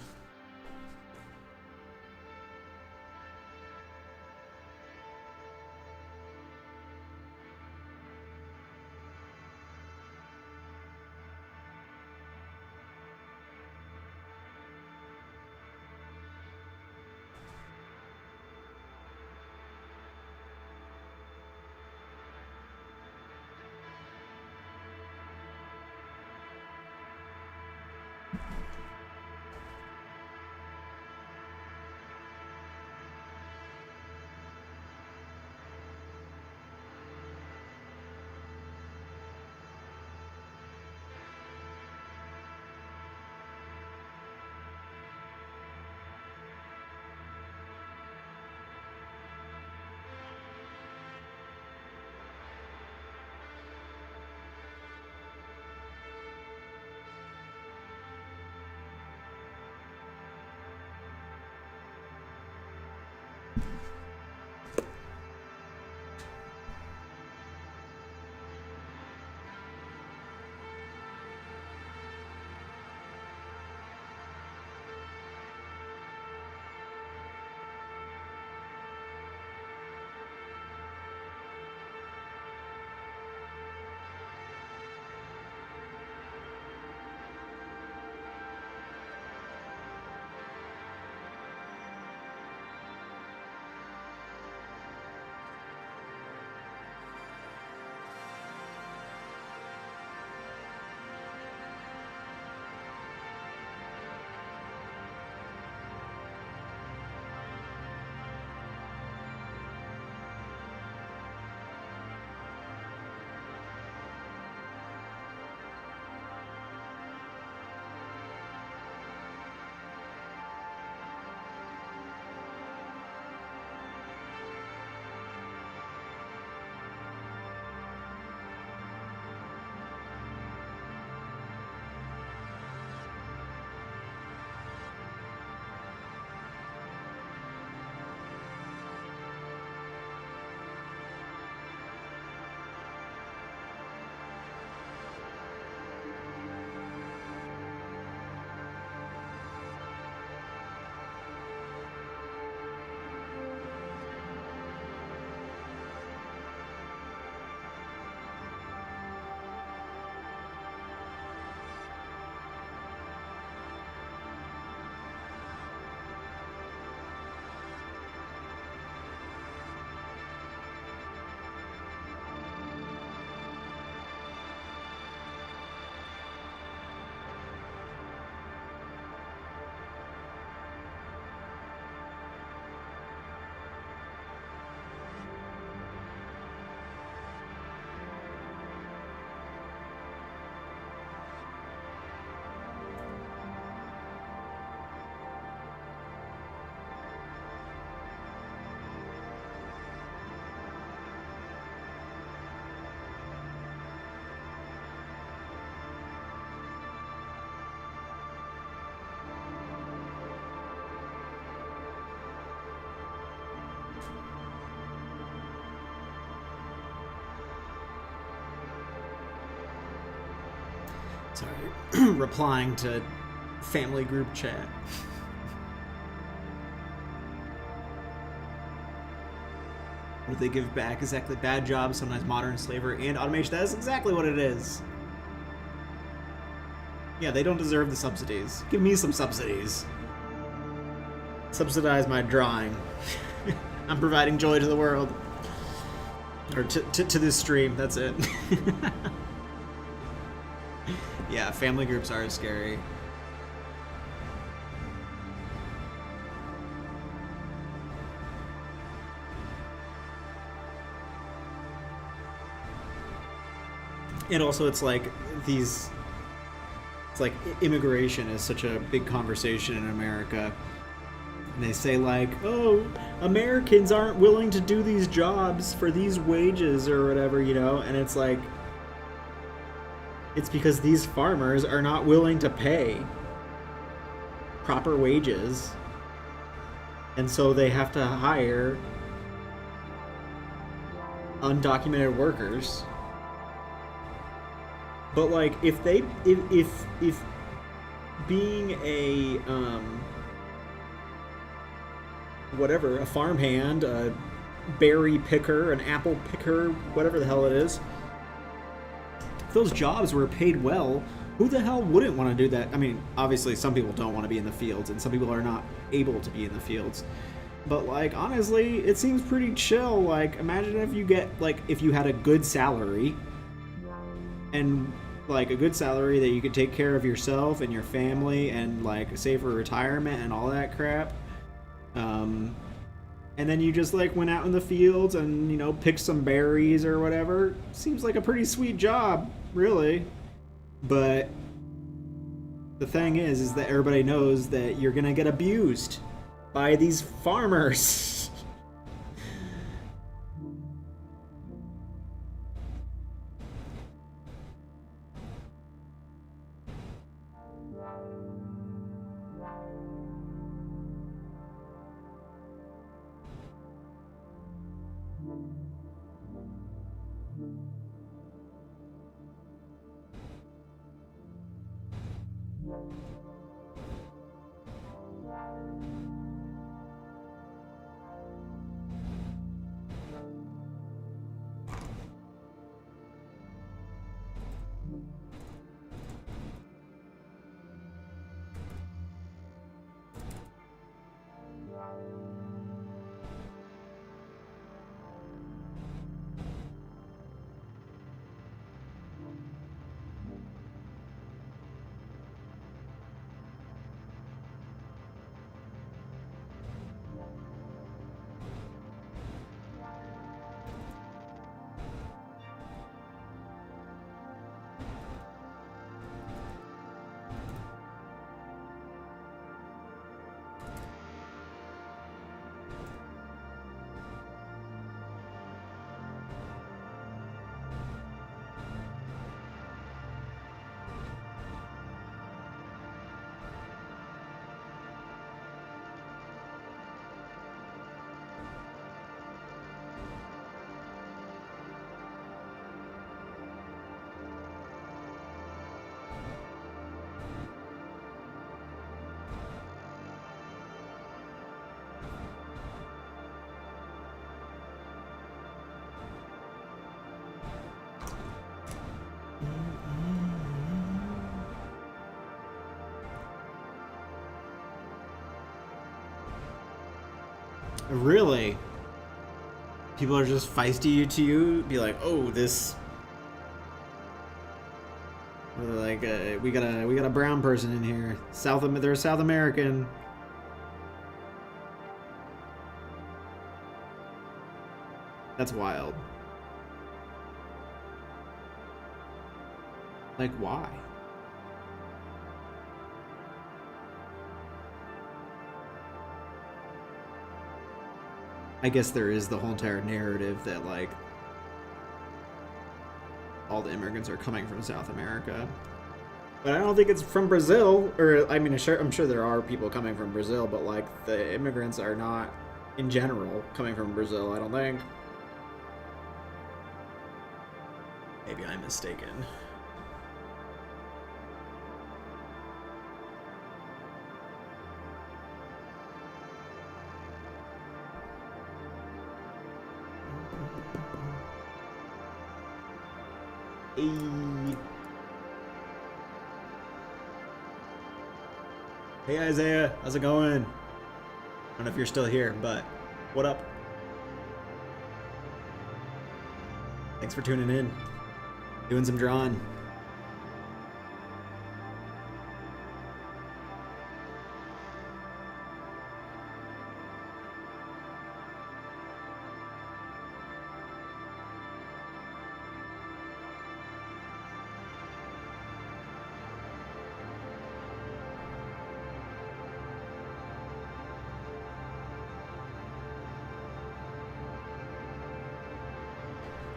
Sorry, replying to family group chat. What do they give back? Exactly, bad jobs, sometimes modern slavery and automation. That is exactly what it is. Yeah, they don't deserve the subsidies. Give me some subsidies. Subsidize my drawing. I'm providing joy to the world. Or to this stream, that's it. Yeah, family groups are scary. And also it's like these... It's like immigration is such a big conversation in America. And they say like, oh, Americans aren't willing to do these jobs for these wages or whatever, you know? And it's like, it's because these farmers are not willing to pay proper wages. And so they have to hire undocumented workers. But like, if being a whatever, a farmhand, a berry picker, an apple picker, whatever the hell it is, if those jobs were paid well, who the hell wouldn't want to do that? I mean, obviously some people don't want to be in the fields, and some people are not able to be in the fields. But like, honestly, it seems pretty chill. Like, imagine if you get, like, if you had a good salary, and like a good salary that you could take care of yourself and your family and like save for retirement and all that crap. And then you just like went out in the fields and, you know, picked some berries or whatever. Seems like a pretty sweet job, really. But the thing is that everybody knows that you're gonna get abused by these farmers. Really? People are just feisty to you? Be like, oh, this... Like, we got a brown person in here. They're South American. That's wild. Like, why? I guess there is the whole entire narrative that, like, all the immigrants are coming from South America. But I don't think it's from Brazil, or, I mean, I'm sure there are people coming from Brazil, but, like, the immigrants are not, in general, coming from Brazil, I don't think. Maybe I'm mistaken. Hey. Hey Isaiah, how's it going? I don't know if you're still here, but what up? Thanks for tuning in. Doing some drawing.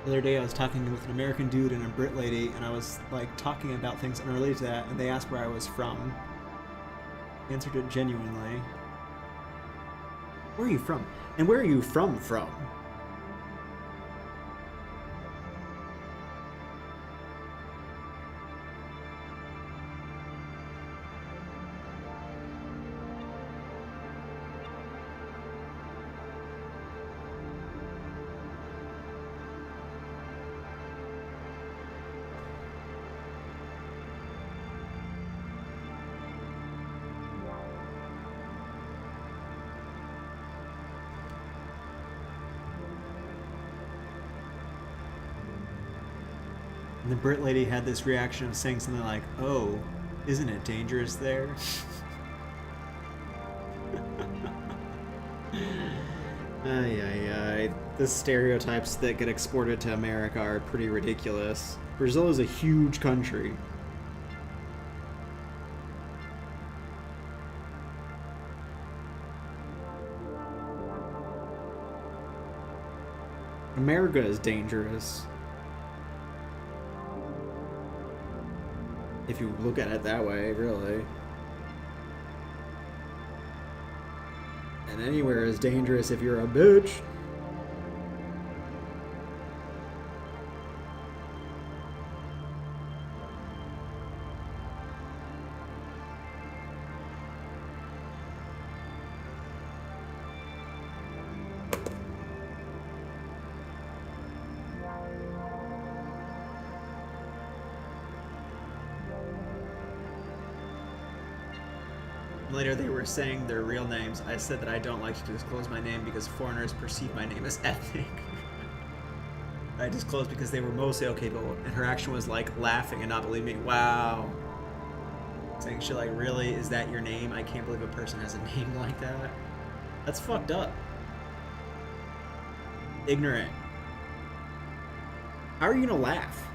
The other day I was talking with an American dude and a Brit lady, and I was like talking about things unrelated to that, and they asked where I was from. I answered it genuinely. Where are you from? And where are you from? And the Brit lady had this reaction of saying something like, "Oh, isn't it dangerous there?" Ay, ay, ay. The stereotypes that get exported to America are pretty ridiculous. Brazil is a huge country. America is dangerous. If you look at it that way, really. And anywhere is dangerous if you're a bitch. Later they were saying their real names. I said that I don't like to disclose my name because foreigners perceive my name as ethnic. I disclosed because they were mostly okay, but and her action was like laughing and not believing me. Wow. Saying shit like, really? Is that your name? I can't believe a person has a name like that. That's fucked up. Ignorant. How are you gonna laugh?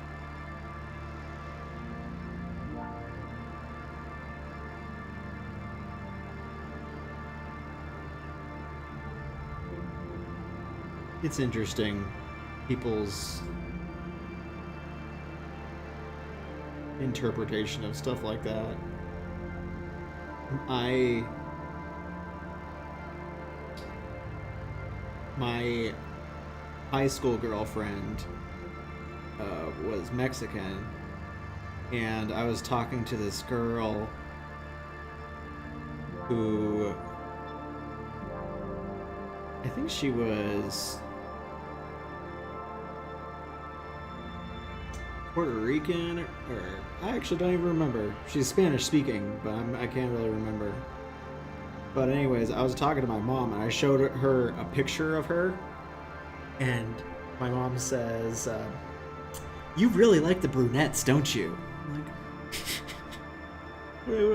It's interesting, people's interpretation of stuff like that. My high school girlfriend was Mexican, and I was talking to this girl who I think she was Puerto Rican, or I actually don't even remember. She's Spanish speaking, but I can't really remember. But anyways, I was talking to my mom, and I showed her a picture of her, and my mom says, "You really like the brunettes, don't you?" I'm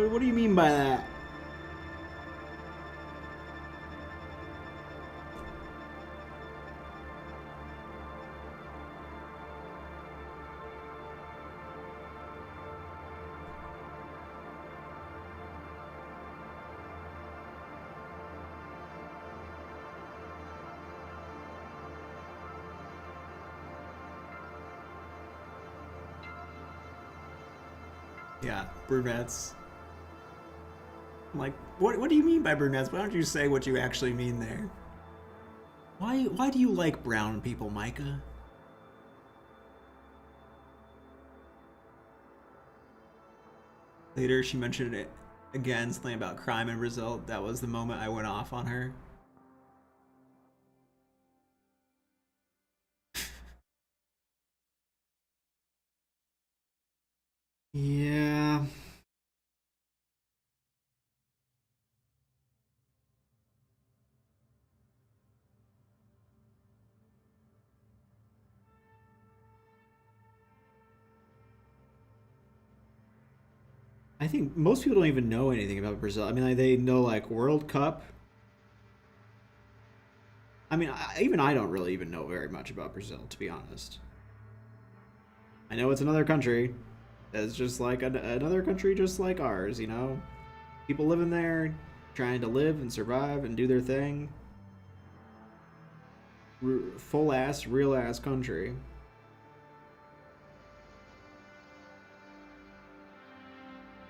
like, what do you mean by that? Yeah, brunettes. I'm like, what do you mean by brunettes? Why don't you say what you actually mean there? Why do you like brown people, Micah? Later, she mentioned it again, something about crime in Brazil. That was the moment I went off on her. Yeah. I think most people don't even know anything about Brazil. I mean, like, they know like World Cup. I mean, even I don't really even know very much about Brazil, to be honest. I know it's another country. It's just like another country, just like ours. You know, people living there, trying to live and survive and do their thing. Full ass, real ass country.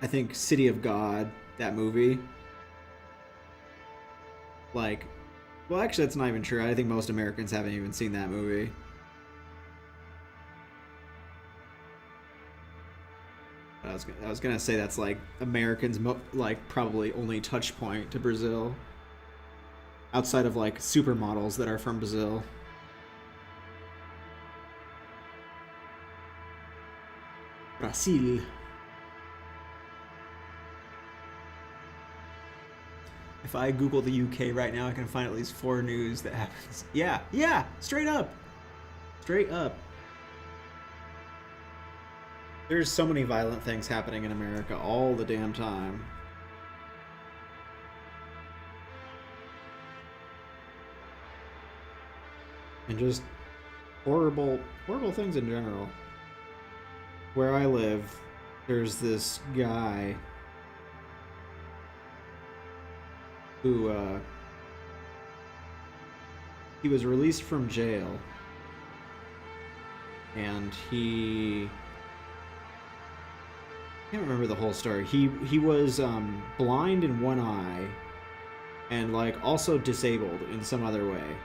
I think City of God, that movie, like, well, actually, that's not even true. I think most Americans haven't even seen that movie. I was gonna say that's like Americans' like probably only touch point to Brazil, outside of like supermodels that are from Brazil. Brazil. If I Google the UK right now, I can find at least 4 news that happens. Yeah, yeah, straight up, straight up. There's so many violent things happening in America all the damn time. And just horrible, horrible things in general. Where I live, there's this guy who he was released from jail, and he I can't remember the whole story. He was blind in one eye, and like also disabled in some other way,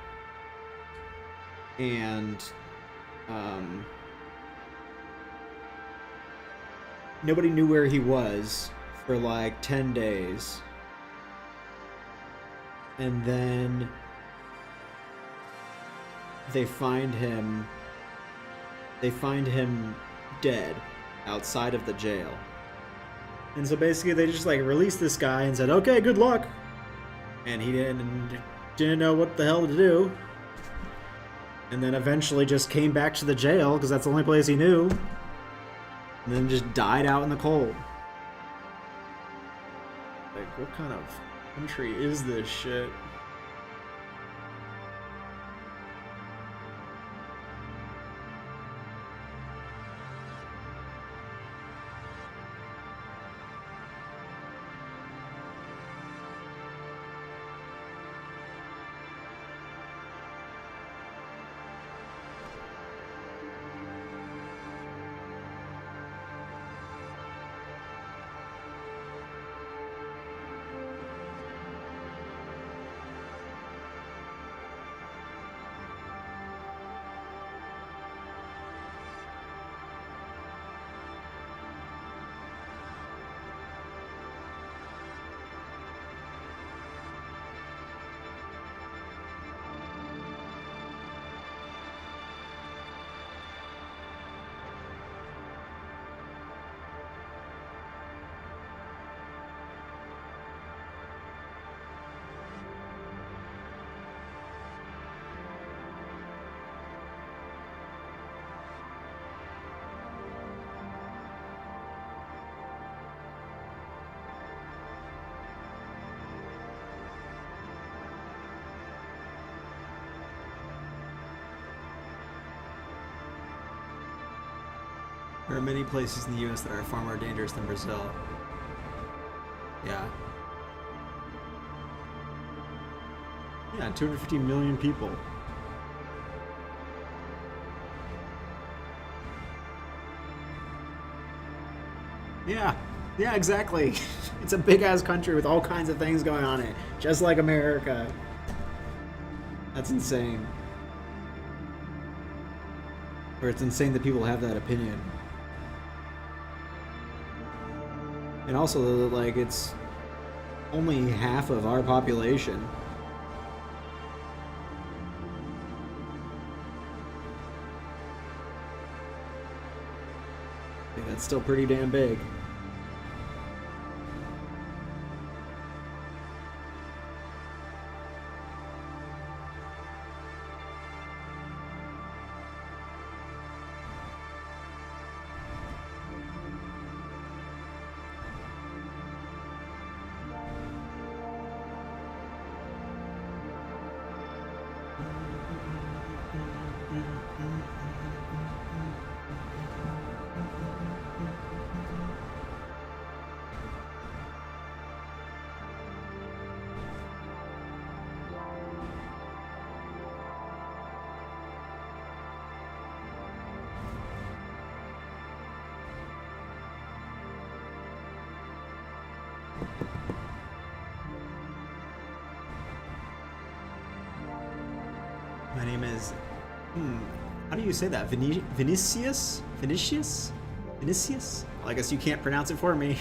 and um, nobody knew where he was for like 10 days, and then they find him they find him dead outside of the jail. And so basically they just like released this guy and said, "Okay, good luck." And he didn't know what the hell to do. And then eventually just came back to the jail because that's the only place he knew. And then just died out in the cold. Like, what kind of country is this shit? There are many places in the US that are far more dangerous than Brazil. Yeah. Yeah, 250 million people. Yeah. Yeah, exactly. It's a big ass country with all kinds of things going on in it, just like America. That's insane. Or it's insane that people have that opinion. And also, like, it's only half of our population. Yeah. That's still pretty damn big. My name is... how do you say that? Vinicius? Vinicius? Vinicius? Well, I guess you can't pronounce it for me.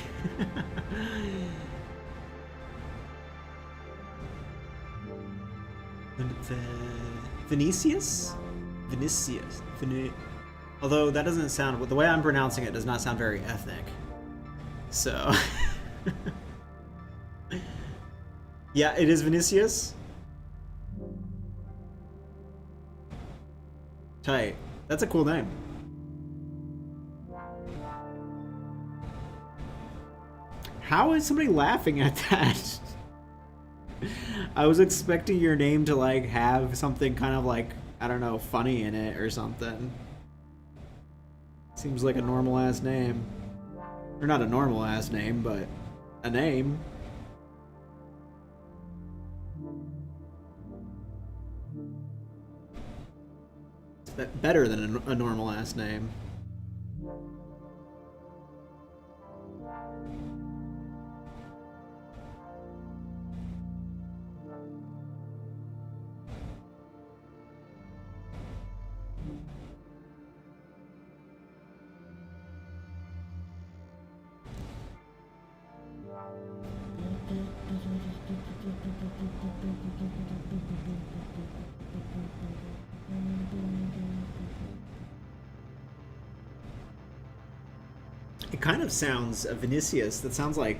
Vinicius? Vinicius. Although that doesn't sound... The way I'm pronouncing it does not sound very ethnic. So... Yeah, it is Vinicius. Tight. That's a cool name. How is somebody laughing at that? I was expecting your name to like have something kind of like, I don't know, funny in it or something. Seems like a normal ass name. Or not a normal ass name, but a name. Better than a normal ass name. It kind of sounds, Vinicius, that sounds like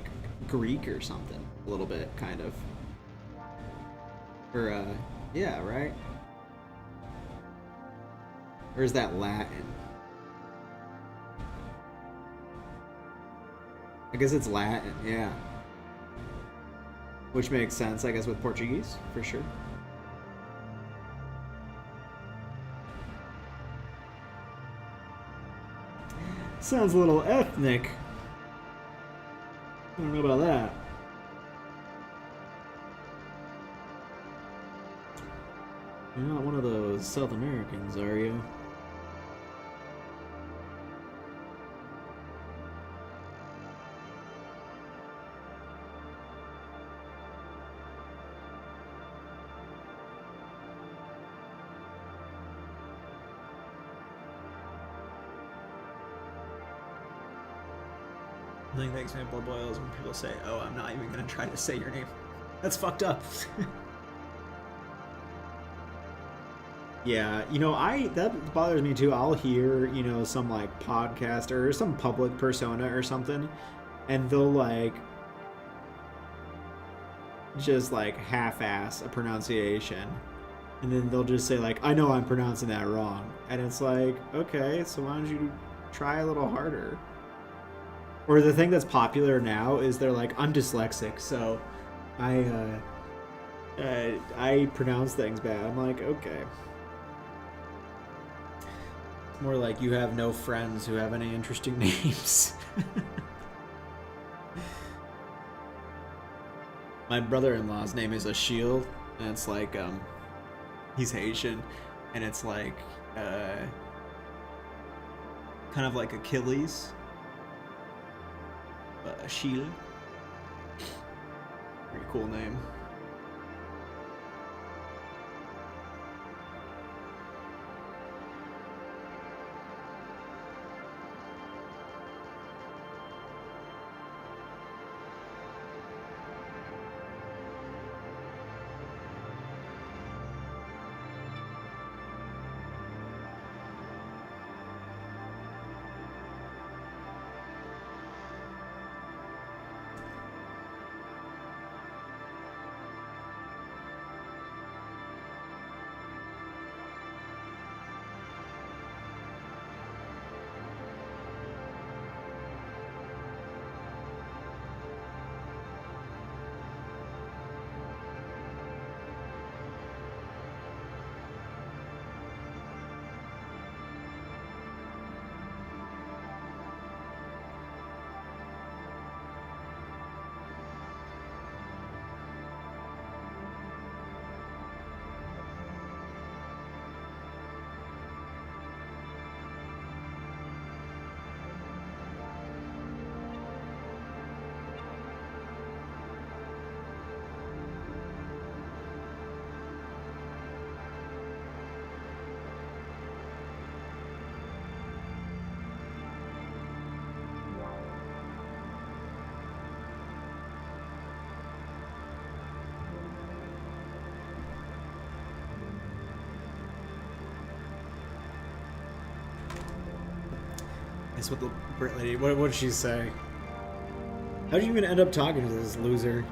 Greek or something, a little bit, kind of. Or, yeah, right? Or is that Latin? I guess it's Latin, yeah. Which makes sense, I guess, with Portuguese, for sure. Sounds a little ethnic. I don't know about that. You're not one of those South Americans, are you? The thing that makes my blood boils when people say, "Oh, I'm not even gonna try to say your name." That's fucked up. Yeah, you know, that bothers me too. I'll hear, you know, some like podcast or some public persona or something, and they'll like just like half-ass a pronunciation, and then they'll just say like, "I know I'm pronouncing that wrong," and it's like, okay, so why don't you try a little harder? Or the thing that's popular now is they're like, I'm dyslexic, so I pronounce things bad. I'm like, okay. It's more like you have no friends who have any interesting names. My brother-in-law's name is Achille, and it's like, he's Haitian, and it's like, kind of like Achilles. Achille. Pretty cool name. That's what the Brit lady. What did she say? How did you even end up talking to this loser?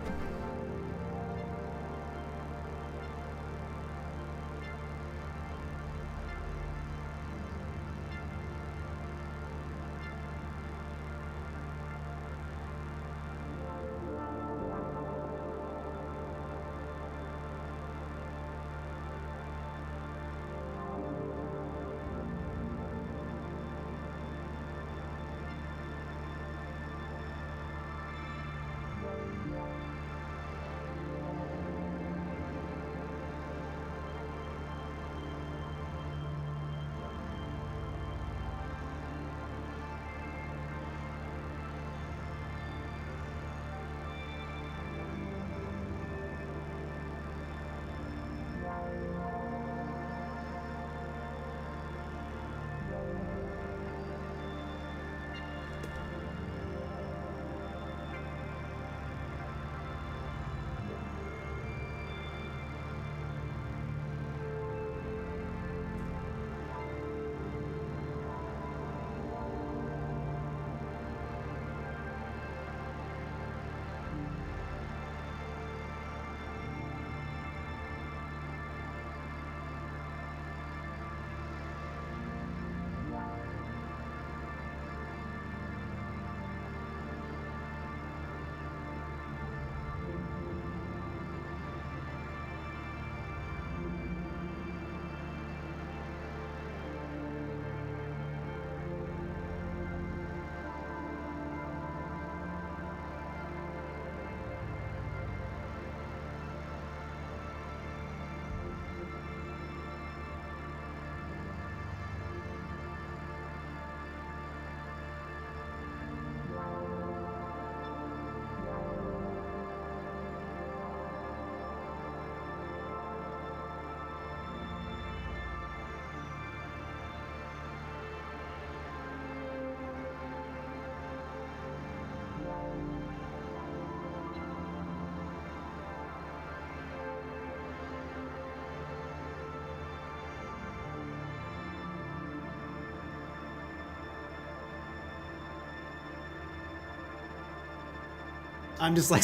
I'm just like.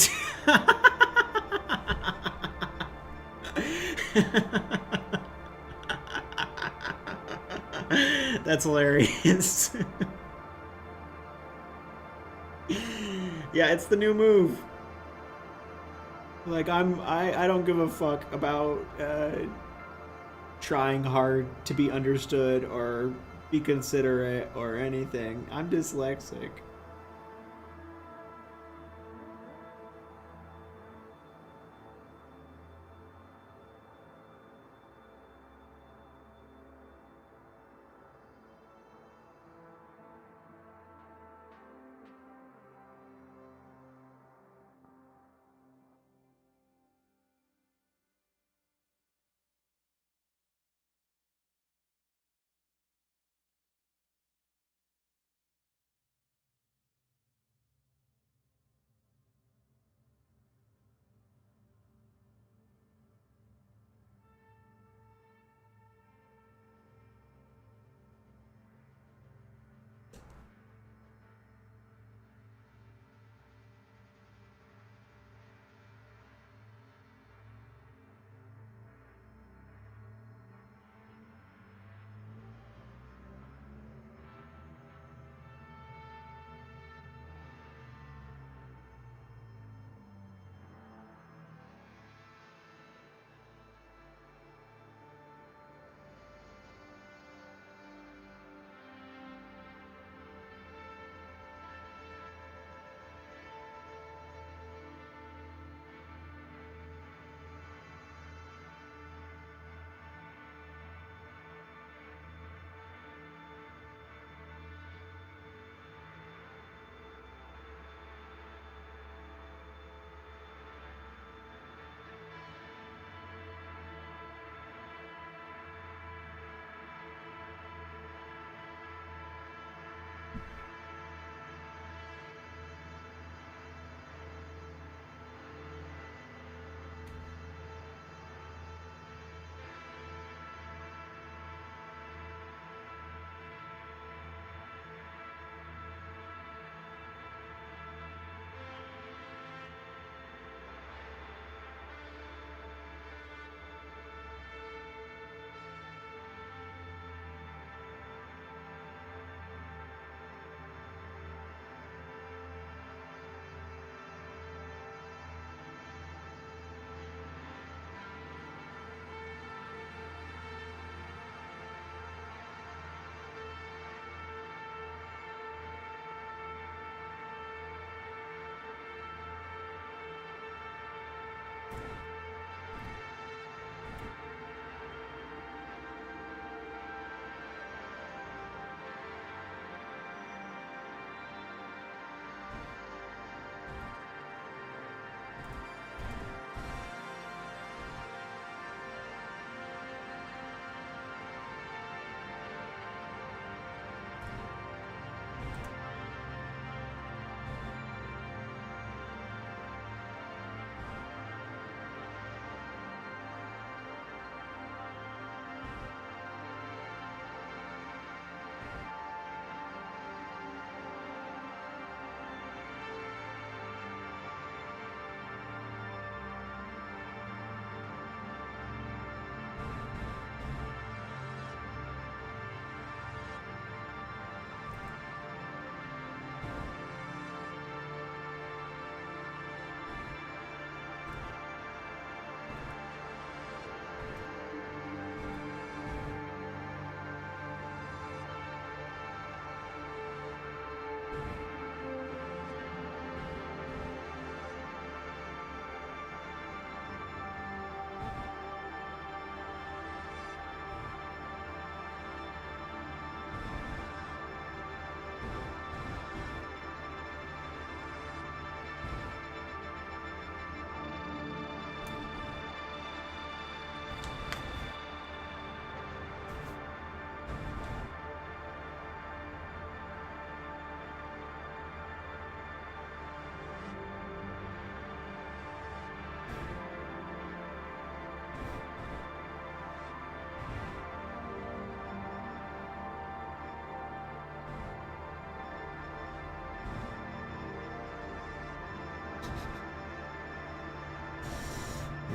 That's hilarious. Yeah, it's the new move. Like I don't give a fuck about trying hard to be understood or be considerate or anything. I'm dyslexic.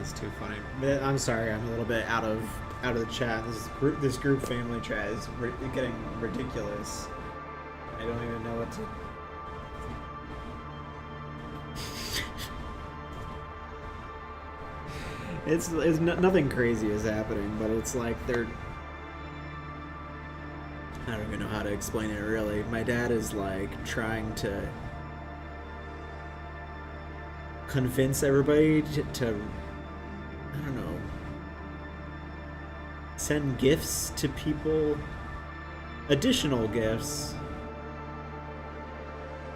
That's too funny. But I'm sorry, I'm a little bit out of the chat. This group family chat is getting ridiculous. I don't even know what to. It's nothing crazy is happening, but it's like they're. I don't even know how to explain it really. My dad is like trying to convince everybody to I don't know, send gifts to people, additional gifts.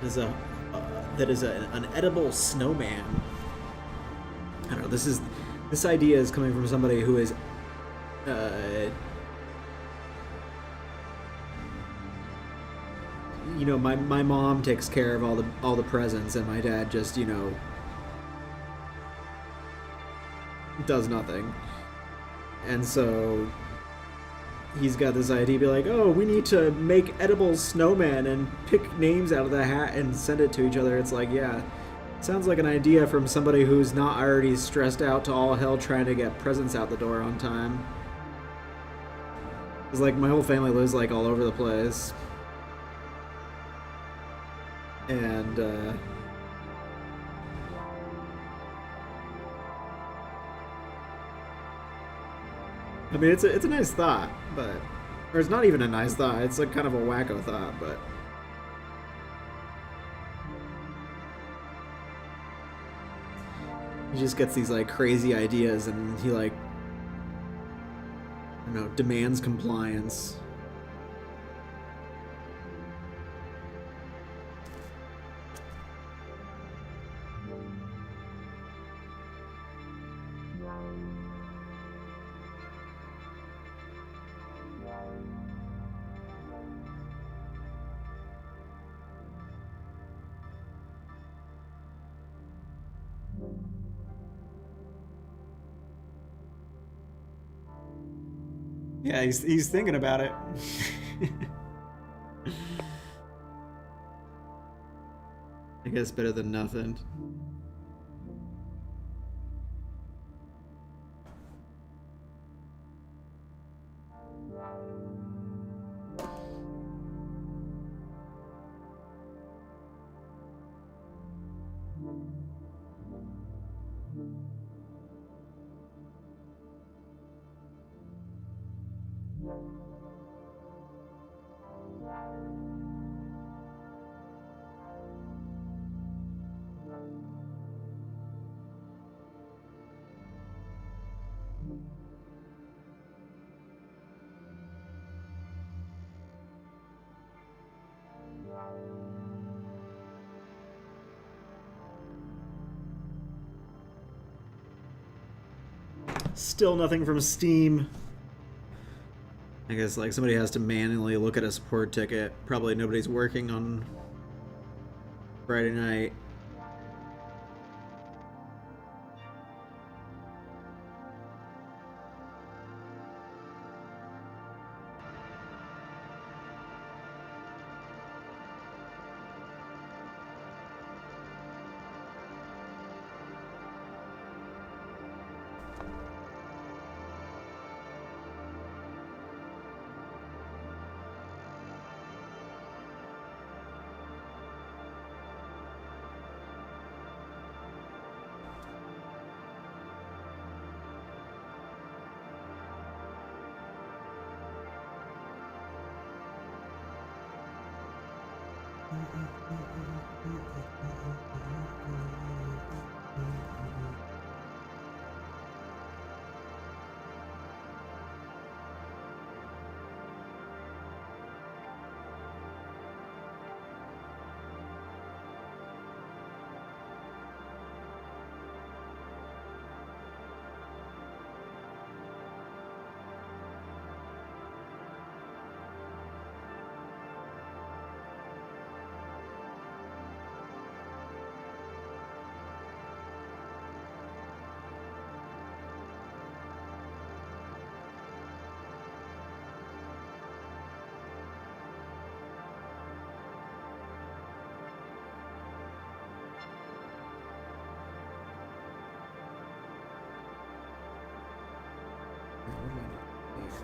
There's an edible snowman. I don't know. This idea is coming from somebody who is you know, my mom takes care of all the presents, and my dad just, you know, does nothing. And so he's got this idea, be like, oh, we need to make edible snowmen and pick names out of the hat and send it to each other. It's like, yeah, sounds like an idea from somebody who's not already stressed out to all hell trying to get presents out the door on time. It's like my whole family lives like all over the place. And I mean, it's a nice thought, but or it's not even a nice thought. It's like kind of a wacko thought, but he just gets these like crazy ideas, and he like I don't know, demands compliance. Yeah, he's thinking about it. I guess better than nothing. Still nothing from Steam. I guess like somebody has to manually look at a support ticket. Probably nobody's working on Friday night. What do I need here?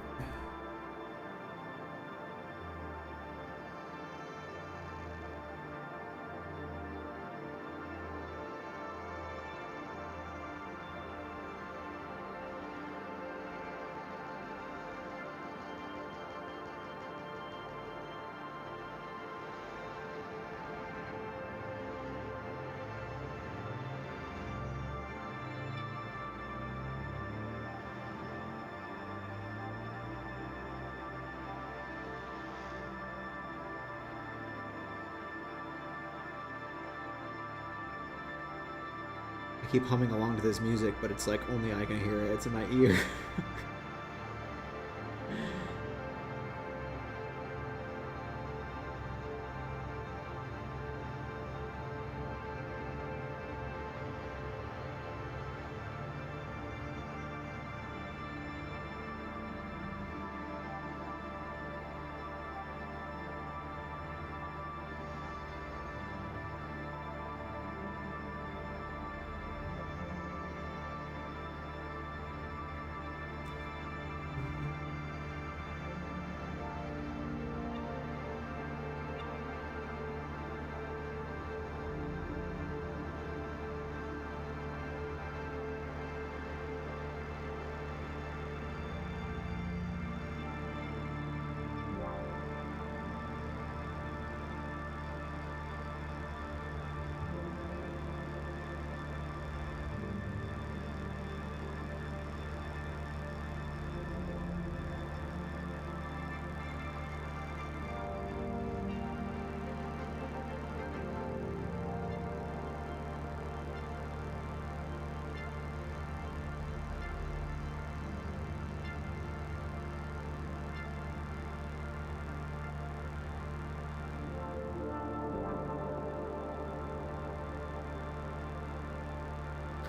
I keep humming along to this music, but it's like only I can hear it. It's in my ear.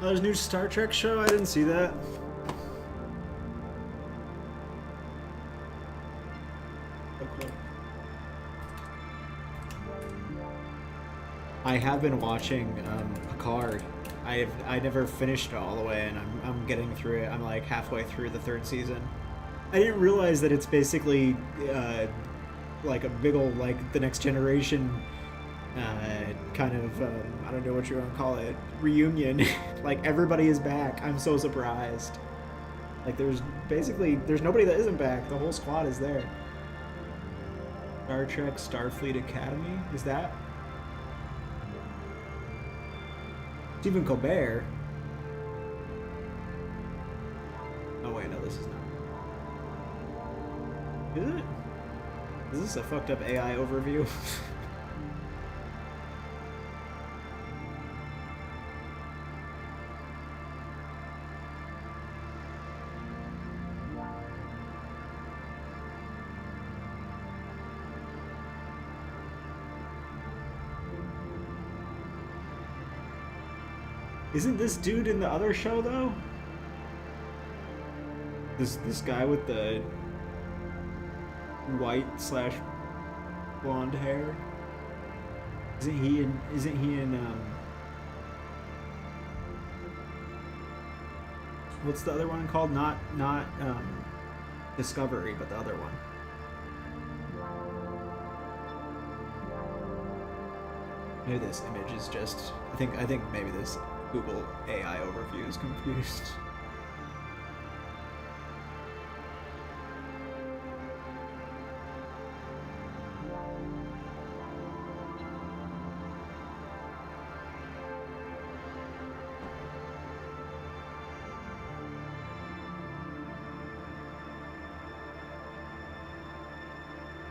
Oh, there's a new Star Trek show? I didn't see that. Okay. I have been watching Picard. I never finished it all the way, and I'm getting through it. I'm like halfway through the 3rd season. I didn't realize that it's basically like a big old like the Next Generation kind of I don't know what you want to call it, reunion. Like everybody is back. I'm so surprised. Like there's nobody that isn't back. The whole squad is there. Star Trek Starfleet Academy, is that Stephen Colbert? Oh wait, no, this is not. Is it? Is this a fucked up AI overview? Isn't this dude in the other show though? This guy with the white/blonde hair? Isn't he in what's the other one called? Not Discovery, but the other one. Maybe this image is just I think maybe this Google AI overview is confused.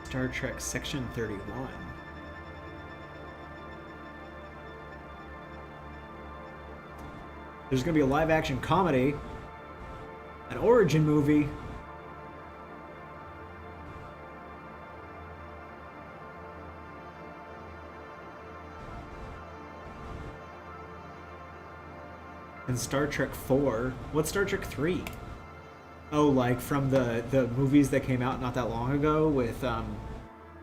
Star Trek Section 31. There's gonna be a live-action comedy, an origin movie, and Star Trek 4. What's Star Trek 3? Oh, like from the movies that came out not that long ago with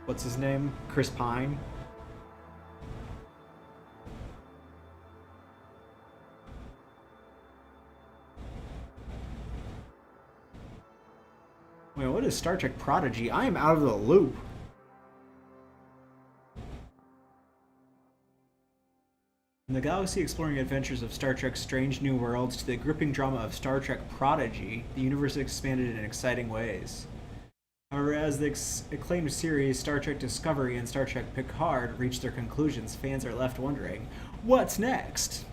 what's his name? Chris Pine. Wait, what is Star Trek Prodigy? I am out of the loop. From the galaxy-exploring adventures of Star Trek's Strange New Worlds to the gripping drama of Star Trek Prodigy, the universe expanded in exciting ways. However, as the acclaimed series Star Trek Discovery and Star Trek Picard reach their conclusions, fans are left wondering, what's next?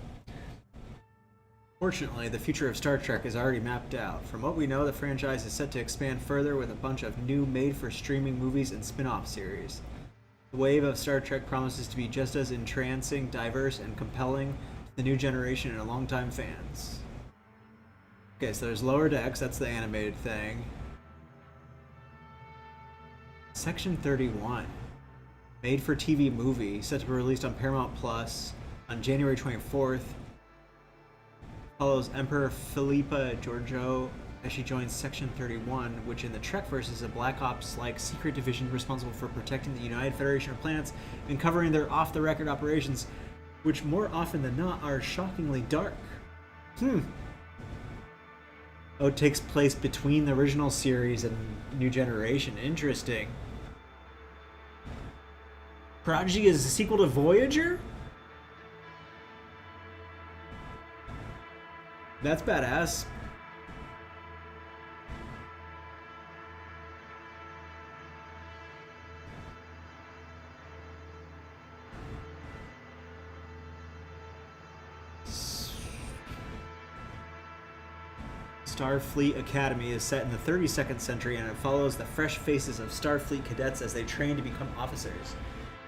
Fortunately, the future of Star Trek is already mapped out. From what we know, the franchise is set to expand further with a bunch of new made-for-streaming movies and spin-off series. The wave of Star Trek promises to be just as entrancing, diverse, and compelling to the new generation and longtime fans. Okay, so there's Lower Decks, that's the animated thing. Section 31. Made-for-TV movie, set to be released on Paramount Plus on January 24th. Follows Emperor Philippa Georgiou as she joins Section 31, which in the Trekverse is a Black Ops-like secret division responsible for protecting the United Federation of Planets and covering their off-the-record operations, which more often than not are shockingly dark. Oh, it takes place between the original series and New Generation. Interesting. Prodigy is a sequel to Voyager? That's badass. Starfleet Academy is set in the 32nd century and it follows the fresh faces of Starfleet cadets as they train to become officers.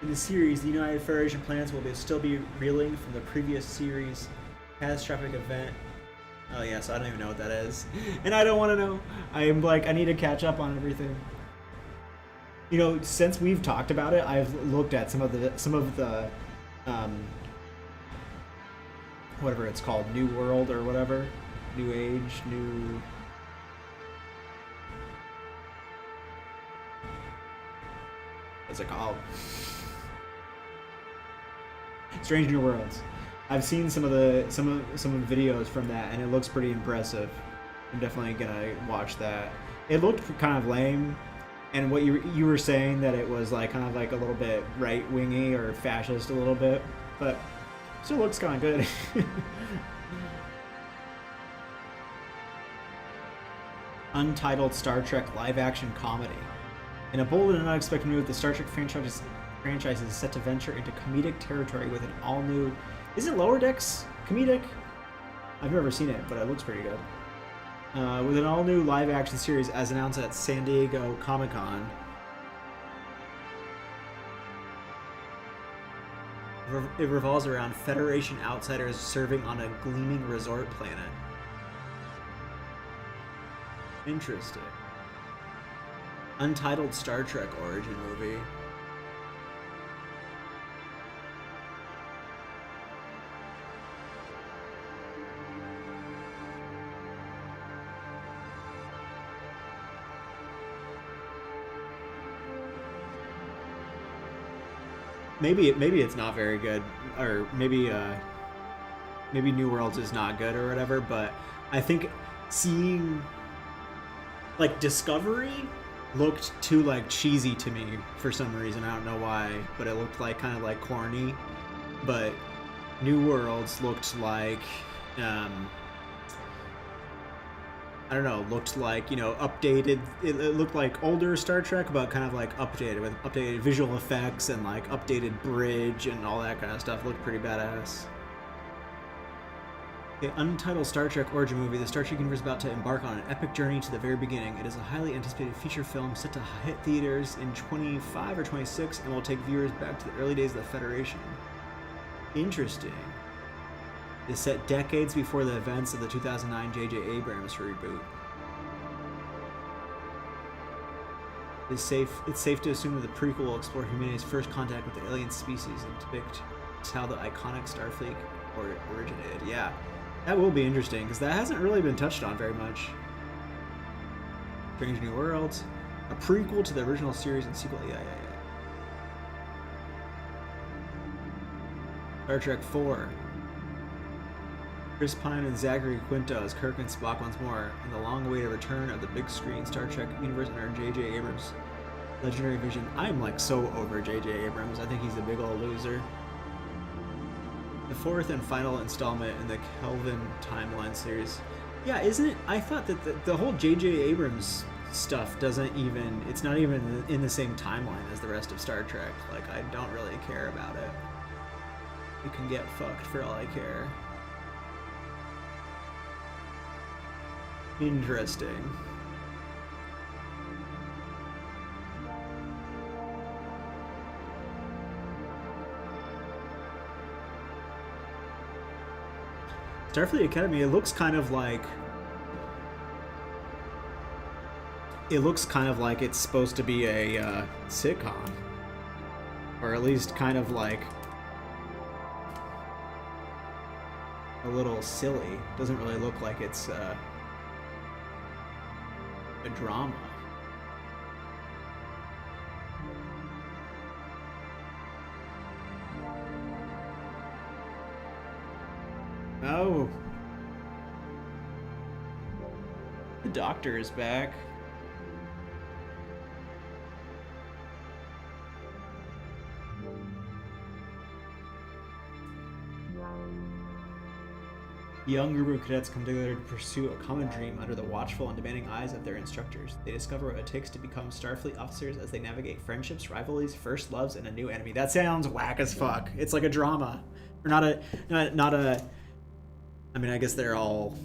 In the series, the United Federation planets will still be reeling from the previous series' catastrophic event. Oh yeah, so I don't even know what that is. And I don't want to know. I am like, I need to catch up on everything. You know, since we've talked about it, I've looked at some of the whatever it's called, New World or whatever. New Age, New... What's it called? Strange New Worlds. I've seen some of the videos from that, and it looks pretty impressive. I'm definitely gonna watch that. It looked kind of lame, and what you were saying that it was like kind of like a little bit right wingy or fascist a little bit, but still looks kind of good. Untitled Star Trek live-action comedy. In a bold and unexpected move, the Star Trek franchise is set to venture into comedic territory with an all-new... Isn't Lower Decks comedic? I've never seen it, but it looks pretty good. With an all-new live-action series as announced at San Diego Comic-Con. It revolves around Federation outsiders serving on a gleaming resort planet. Interesting. Untitled Star Trek origin movie. Maybe it's not very good, or maybe New Worlds is not good or whatever. But I think seeing like Discovery looked too like cheesy to me for some reason. I don't know why, but it looked like kind of like corny. But New Worlds looked like I don't know, looked like, you know, updated. It looked like older Star Trek, but kind of like updated with updated visual effects and like updated bridge and all that kind of stuff. Looked pretty badass. The Untitled Star Trek origin movie, the Star Trek universe is about to embark on an epic journey to the very beginning. It is a highly anticipated feature film set to hit theaters in 25 or 26 and will take viewers back to the early days of the Federation. Interesting. It is set decades before the events of the 2009 J.J. Abrams reboot. It's safe to assume that the prequel will explore humanity's first contact with the alien species and depict how the iconic Starfleet originated. Yeah. That will be interesting, because that hasn't really been touched on very much. Strange New Worlds. A prequel to the original series and sequel. Yeah. Star Trek 4. Chris Pine and Zachary Quinto as Kirk and Spock once more, and the long-awaited return of the big screen Star Trek universe under J.J. Abrams' legendary vision. I'm like so over J.J. Abrams. I think he's a big old loser. The fourth and final installment in the Kelvin timeline series. Yeah, isn't it? I thought that the whole J.J. Abrams stuff doesn't even, it's not even in the same timeline as the rest of Star Trek. Like, I don't really care about it. You can get fucked for all I care. Interesting. Starfleet Academy, it looks kind of like it's supposed to be a sitcom, or at least kind of like a little silly. Doesn't really look like it's a drama. Oh, the Doctor is back. A young group of cadets come together to pursue a common dream under the watchful and demanding eyes of their instructors. They discover what it takes to become Starfleet officers as they navigate friendships, rivalries, first loves, and a new enemy. That sounds whack as fuck. It's like a drama, or not a. I mean, I guess they're all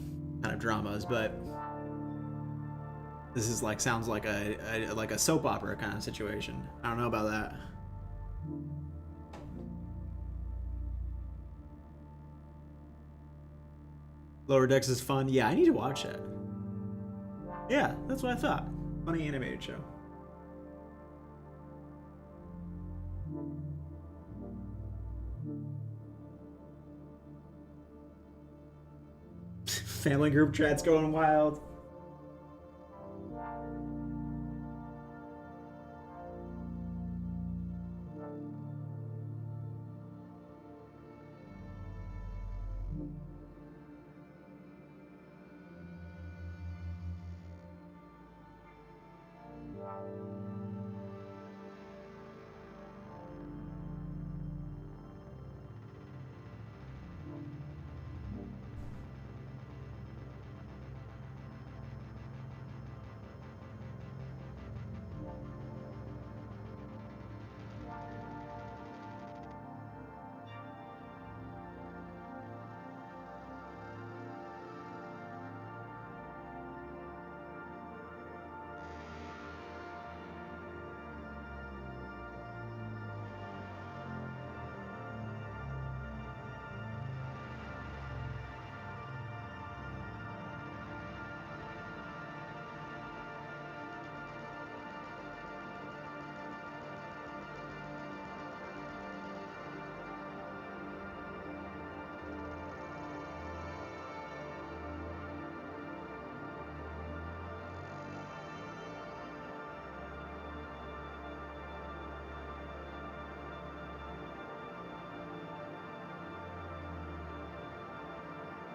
kind of dramas, but this is like sounds like a soap opera kind of situation. I don't know about that. Lower Decks is fun. Yeah, I need to watch it. Yeah, that's what I thought. Funny animated show. Family group chat's going wild.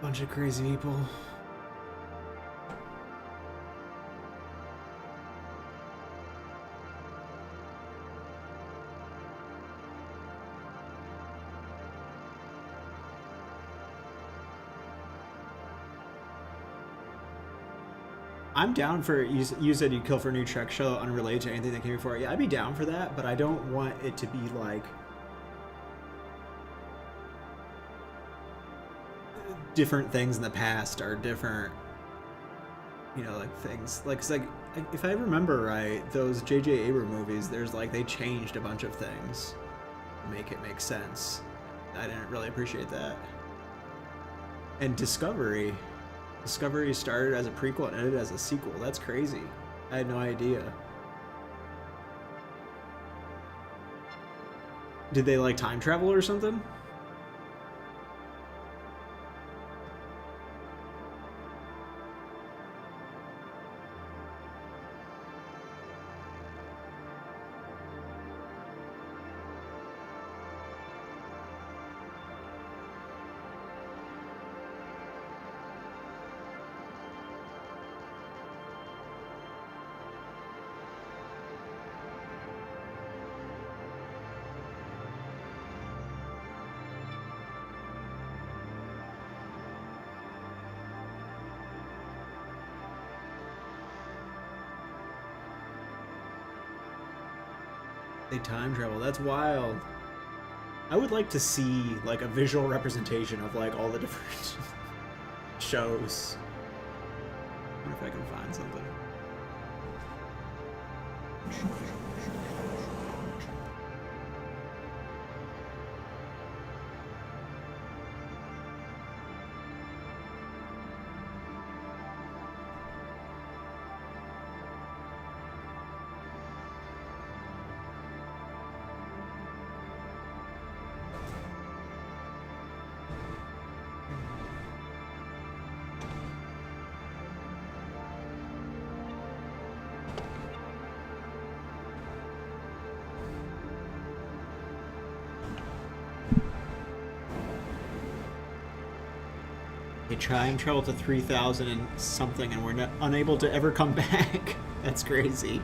Bunch of crazy people. I'm down for, you said you'd kill for a new Trek show unrelated to anything that came before. Yeah, I'd be down for that, but I don't want it to be like different things in the past or different, you know, like things like, it's like if I remember right, those J.J. Abrams movies, there's like they changed a bunch of things to make it make sense. I didn't really appreciate that. And Discovery started as a prequel and ended as a sequel. That's crazy. I had no idea. Did they like time travel or something? They time travel. That's wild. I would like to see like a visual representation of like all the different shows. I wonder if I can find something. They time travel to 3000 and something, and we're unable to ever come back. That's crazy.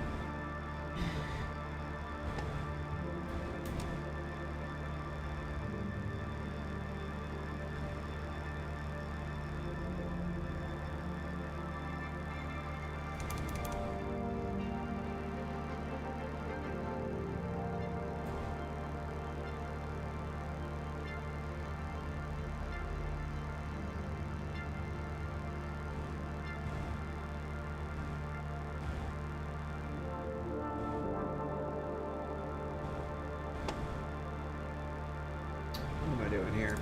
What am I doing here?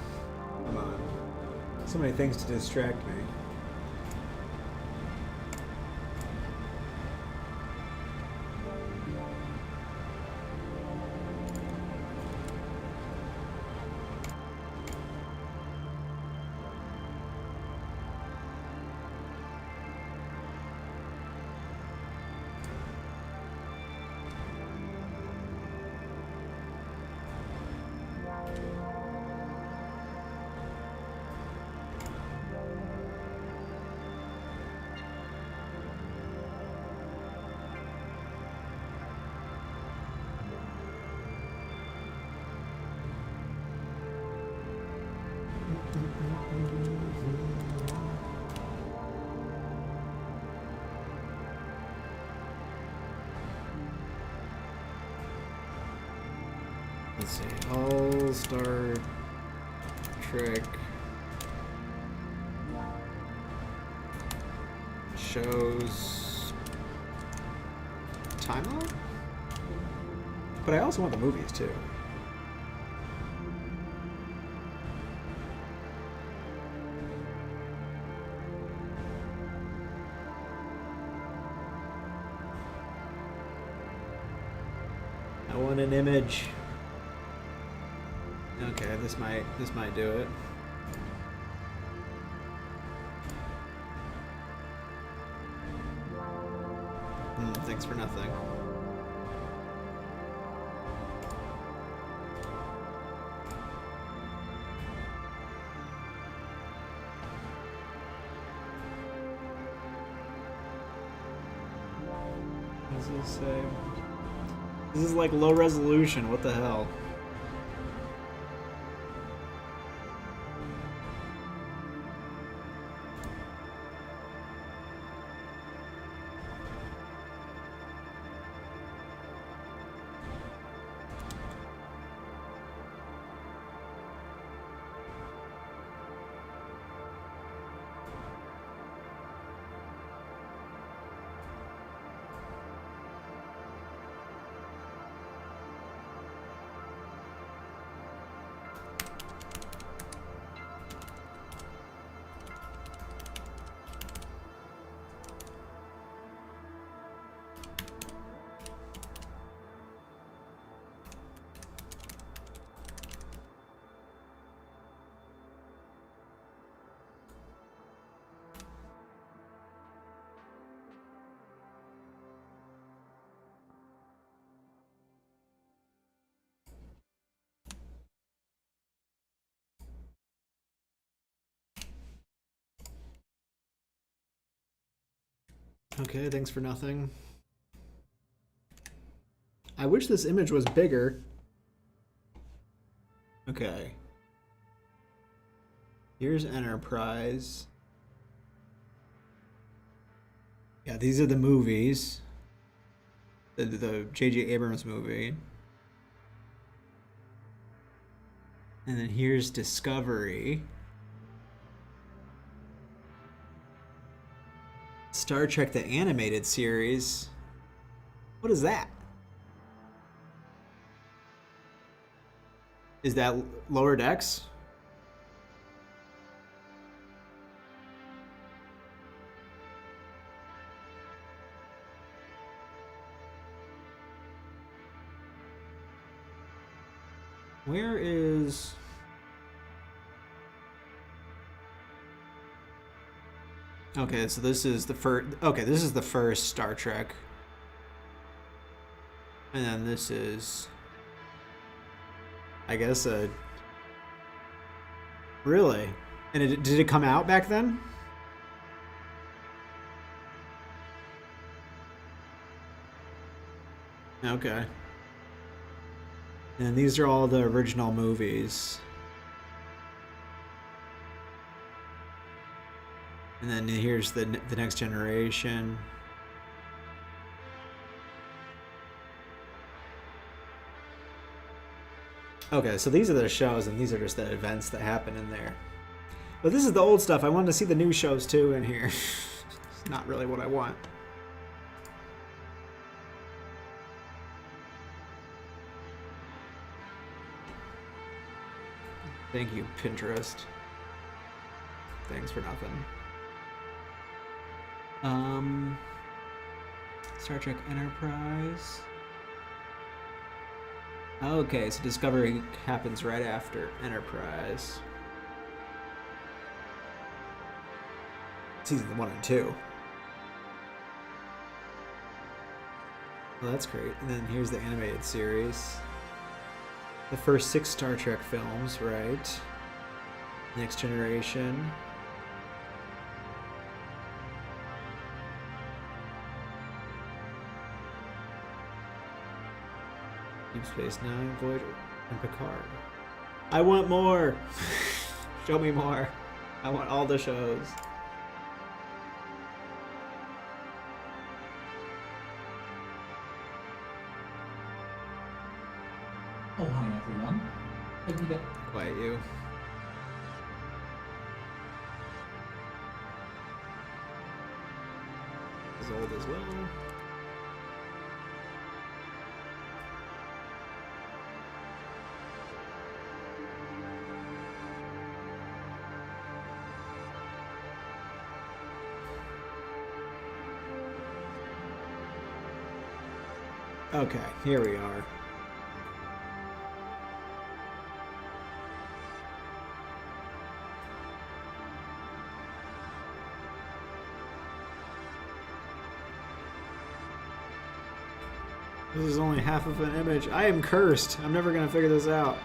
Come on. So many things to distract me. Let's see. All-Star Trek shows timeline? But I also want the movies too. I want an image. Okay, this might do it. Thanks for nothing. What does this say? This is like low resolution. What the hell? Okay, thanks for nothing. I wish this image was bigger. Okay. Here's Enterprise. Yeah, these are the movies. The J.J. Abrams movie. And then here's Discovery. Star Trek the Animated Series. What is that? Is that Lower Decks? Where is... Okay, so this is the first... Okay, this is the first Star Trek. And then this is... I guess a... Really? And did it come out back then? Okay. And these are all the original movies. And then here's the Next Generation. Okay, so these are the shows, and these are just the events that happen in there. But this is the old stuff. I wanted to see the new shows too in here. It's not really what I want. Thank you, Pinterest. Thanks for nothing. Star Trek Enterprise. Okay, so Discovery happens right after Enterprise. Season 1 and 2. Well, that's great. And then here's the animated series. The first 6 Star Trek films, right? Next Generation. Deep Space Nine, Voyager, and Picard. I want more! Show me more. I want all the shows. Oh, hi everyone. Hope you get Quiet you. Is old as well. Okay, here we are. This is only half of an image. I am cursed. I'm never gonna figure this out.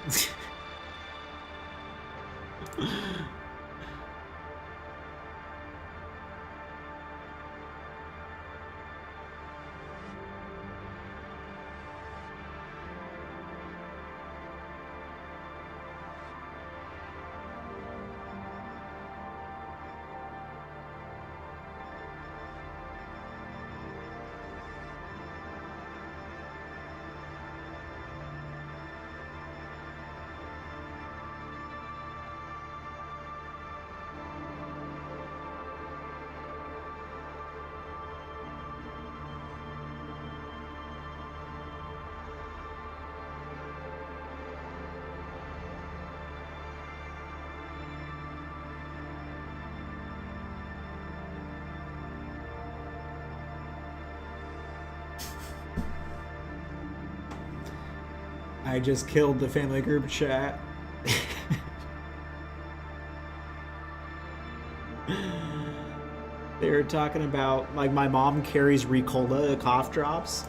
I just killed the family group chat. They were talking about, like, my mom carries Ricola cough drops,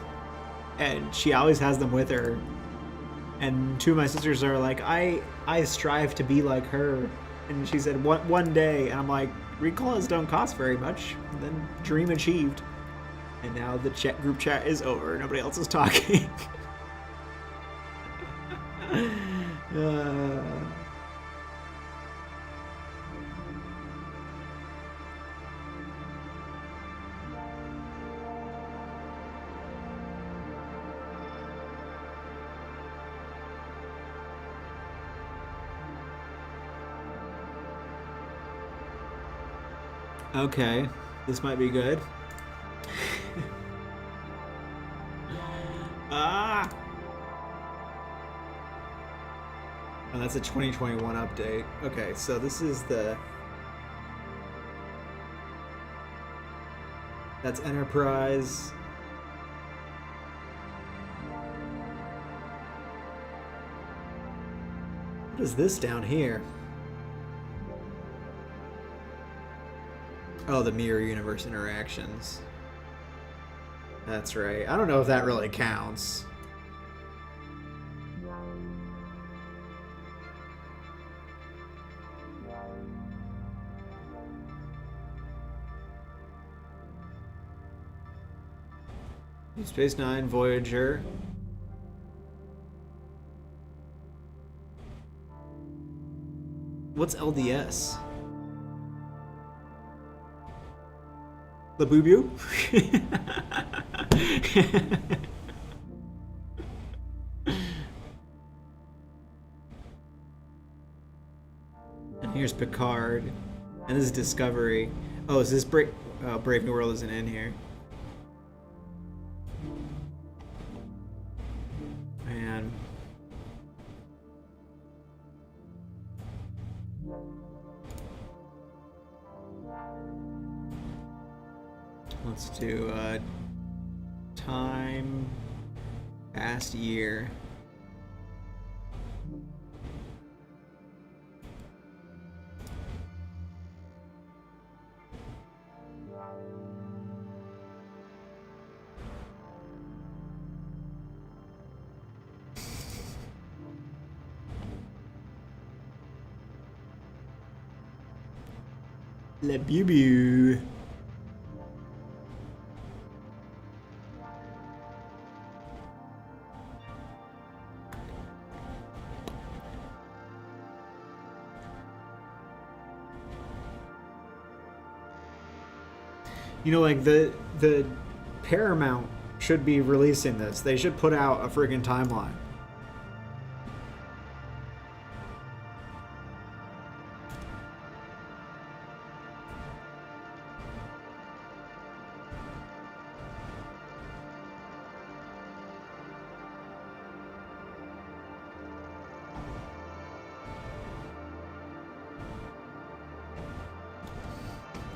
and she always has them with her. And 2 of my sisters are like, I strive to be like her. And she said, one day. And I'm like, Ricolas don't cost very much. And then dream achieved. And now the group chat is over. Nobody else is talking. Okay, this might be good. Ah! Oh, that's a 2021 update. Okay, so this is the... That's Enterprise. What is this down here? Oh, the mirror universe interactions. That's right. I don't know if that really counts. Deep Space Nine, Voyager. What's LDS? The boo boo? And here's Picard. And this is Discovery. Oh, is this Brave New World isn't in here. Man. Let's do time past year. Le Bubu. You know, like the Paramount should be releasing this. They should put out a friggin' timeline.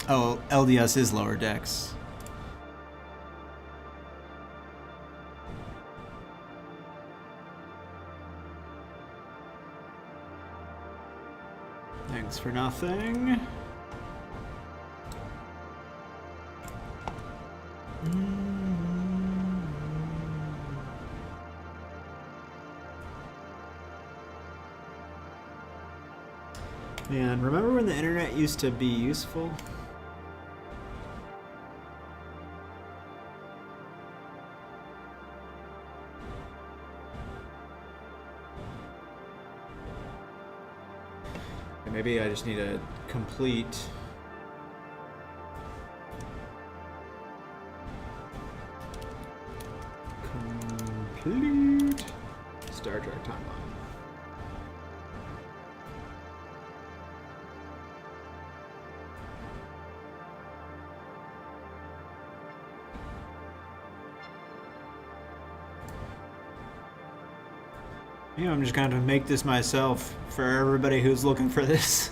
Oh, LDS is Lower Decks. Thanks for nothing. Man, remember when the internet used to be useful? Maybe I just need a complete Star Trek timeline. Yeah, I'm just gonna make this myself for everybody who's looking for this.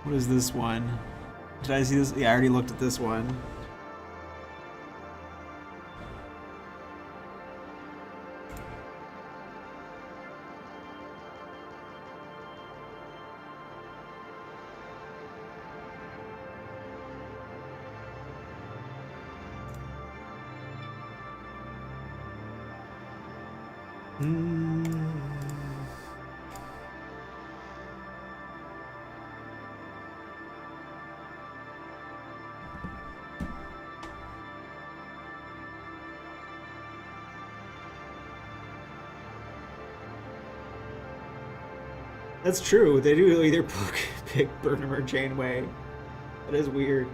What is this one? Did I see this? Yeah, I already looked at this one. That's true. They do either pick Burnham or Janeway. That is weird.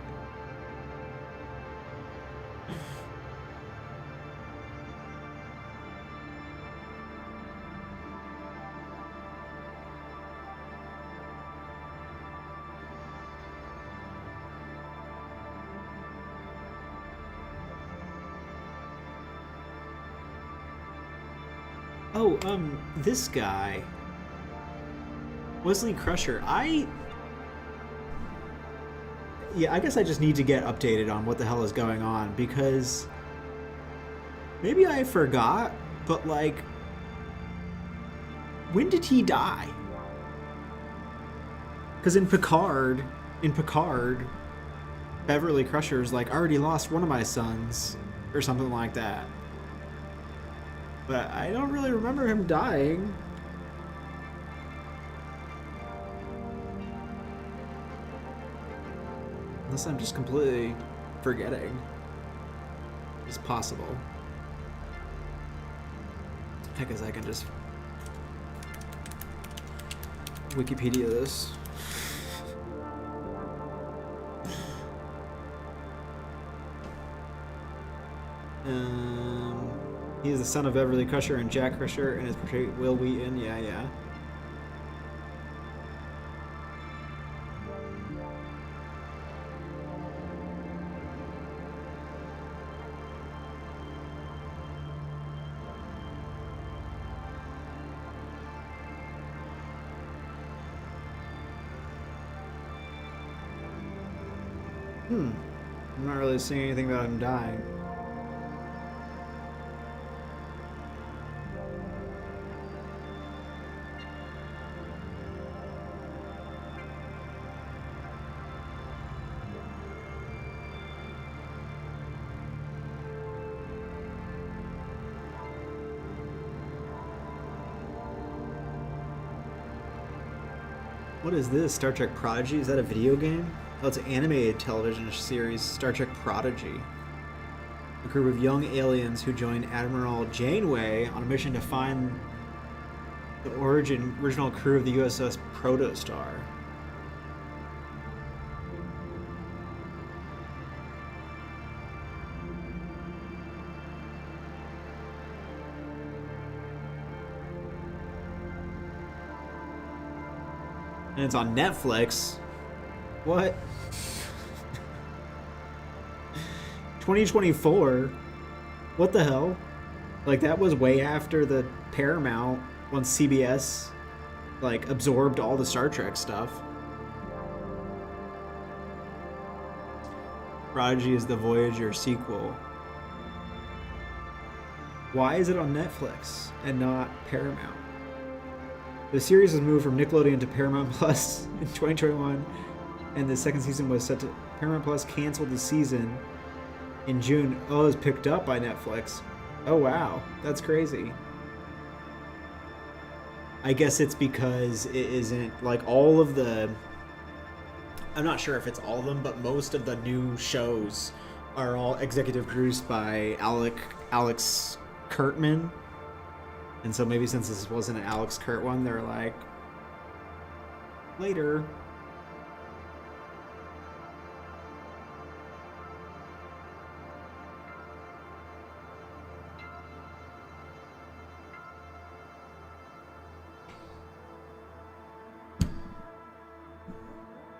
Oh, this guy. Wesley Crusher. Yeah, I guess I just need to get updated on what the hell is going on, because maybe I forgot, but like, when did he die? Because in Picard, Beverly Crusher's like, already lost one of my sons, or something like that. But I don't really remember him dying. Unless I'm just completely forgetting. It's possible. I guess I can just Wikipedia this. He is the son of Beverly Crusher and Jack Crusher, and is portrayed Will Wheaton. Yeah. I'm not really seeing anything about him dying. What is this? Star Trek Prodigy? Is that a video game? Oh, it's an animated television series, Star Trek Prodigy. A group of young aliens who join Admiral Janeway on a mission to find the original crew of the USS Protostar. And it's on Netflix. What? 2024? What the hell? Like, that was way after the Paramount, once CBS like absorbed all the Star Trek stuff. Prodigy is the Voyager sequel. Why is it on Netflix and not Paramount? The series was moved from Nickelodeon to Paramount Plus in 2021, and the second season was set to... Paramount Plus canceled the season in June. Oh, it was picked up by Netflix. Oh, wow. That's crazy. I guess it's because it isn't... Like, all of the... I'm not sure if it's all of them, but most of the new shows are all executive produced by Alex Kurtzman. And so maybe since this wasn't an Alex Kurt one, they're like, later.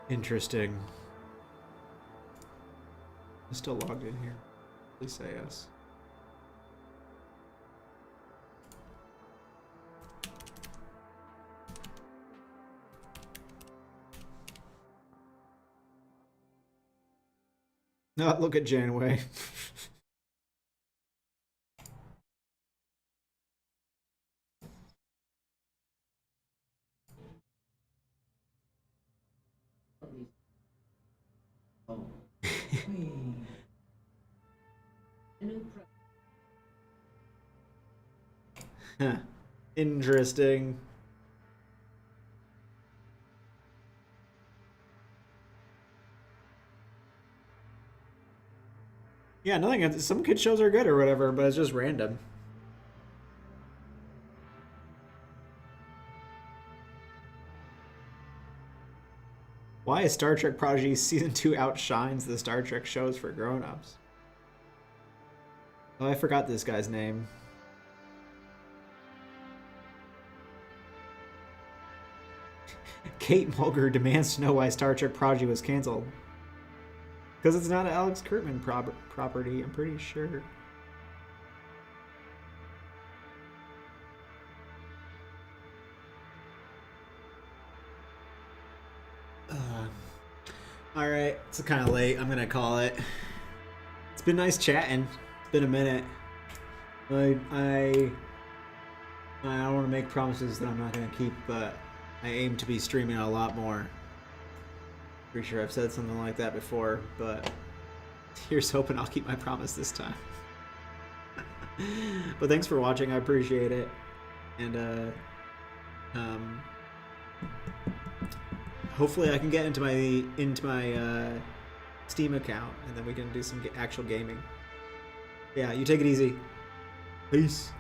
Interesting. I'm still logged in here. Please say yes. No, look at Janeway. Huh. Interesting. Yeah, nothing. Some kid shows are good or whatever, but it's just random. Why is Star Trek Prodigy Season 2 outshines the Star Trek shows for grown-ups? Oh, I forgot this guy's name. Kate Mulgrew demands to know why Star Trek Prodigy was canceled. Because it's not an Alex Kurtzman property, I'm pretty sure. All right, it's kind of late. I'm gonna call it. It's been nice chatting. It's been a minute. I don't want to make promises that I'm not gonna keep, but I aim to be streaming a lot more. Pretty sure I've said something like that before, but here's hoping I'll keep my promise this time. But thanks for watching. I appreciate it, and hopefully I can get into my Steam account, and then we can do some actual gaming. Yeah, you take it easy. Peace.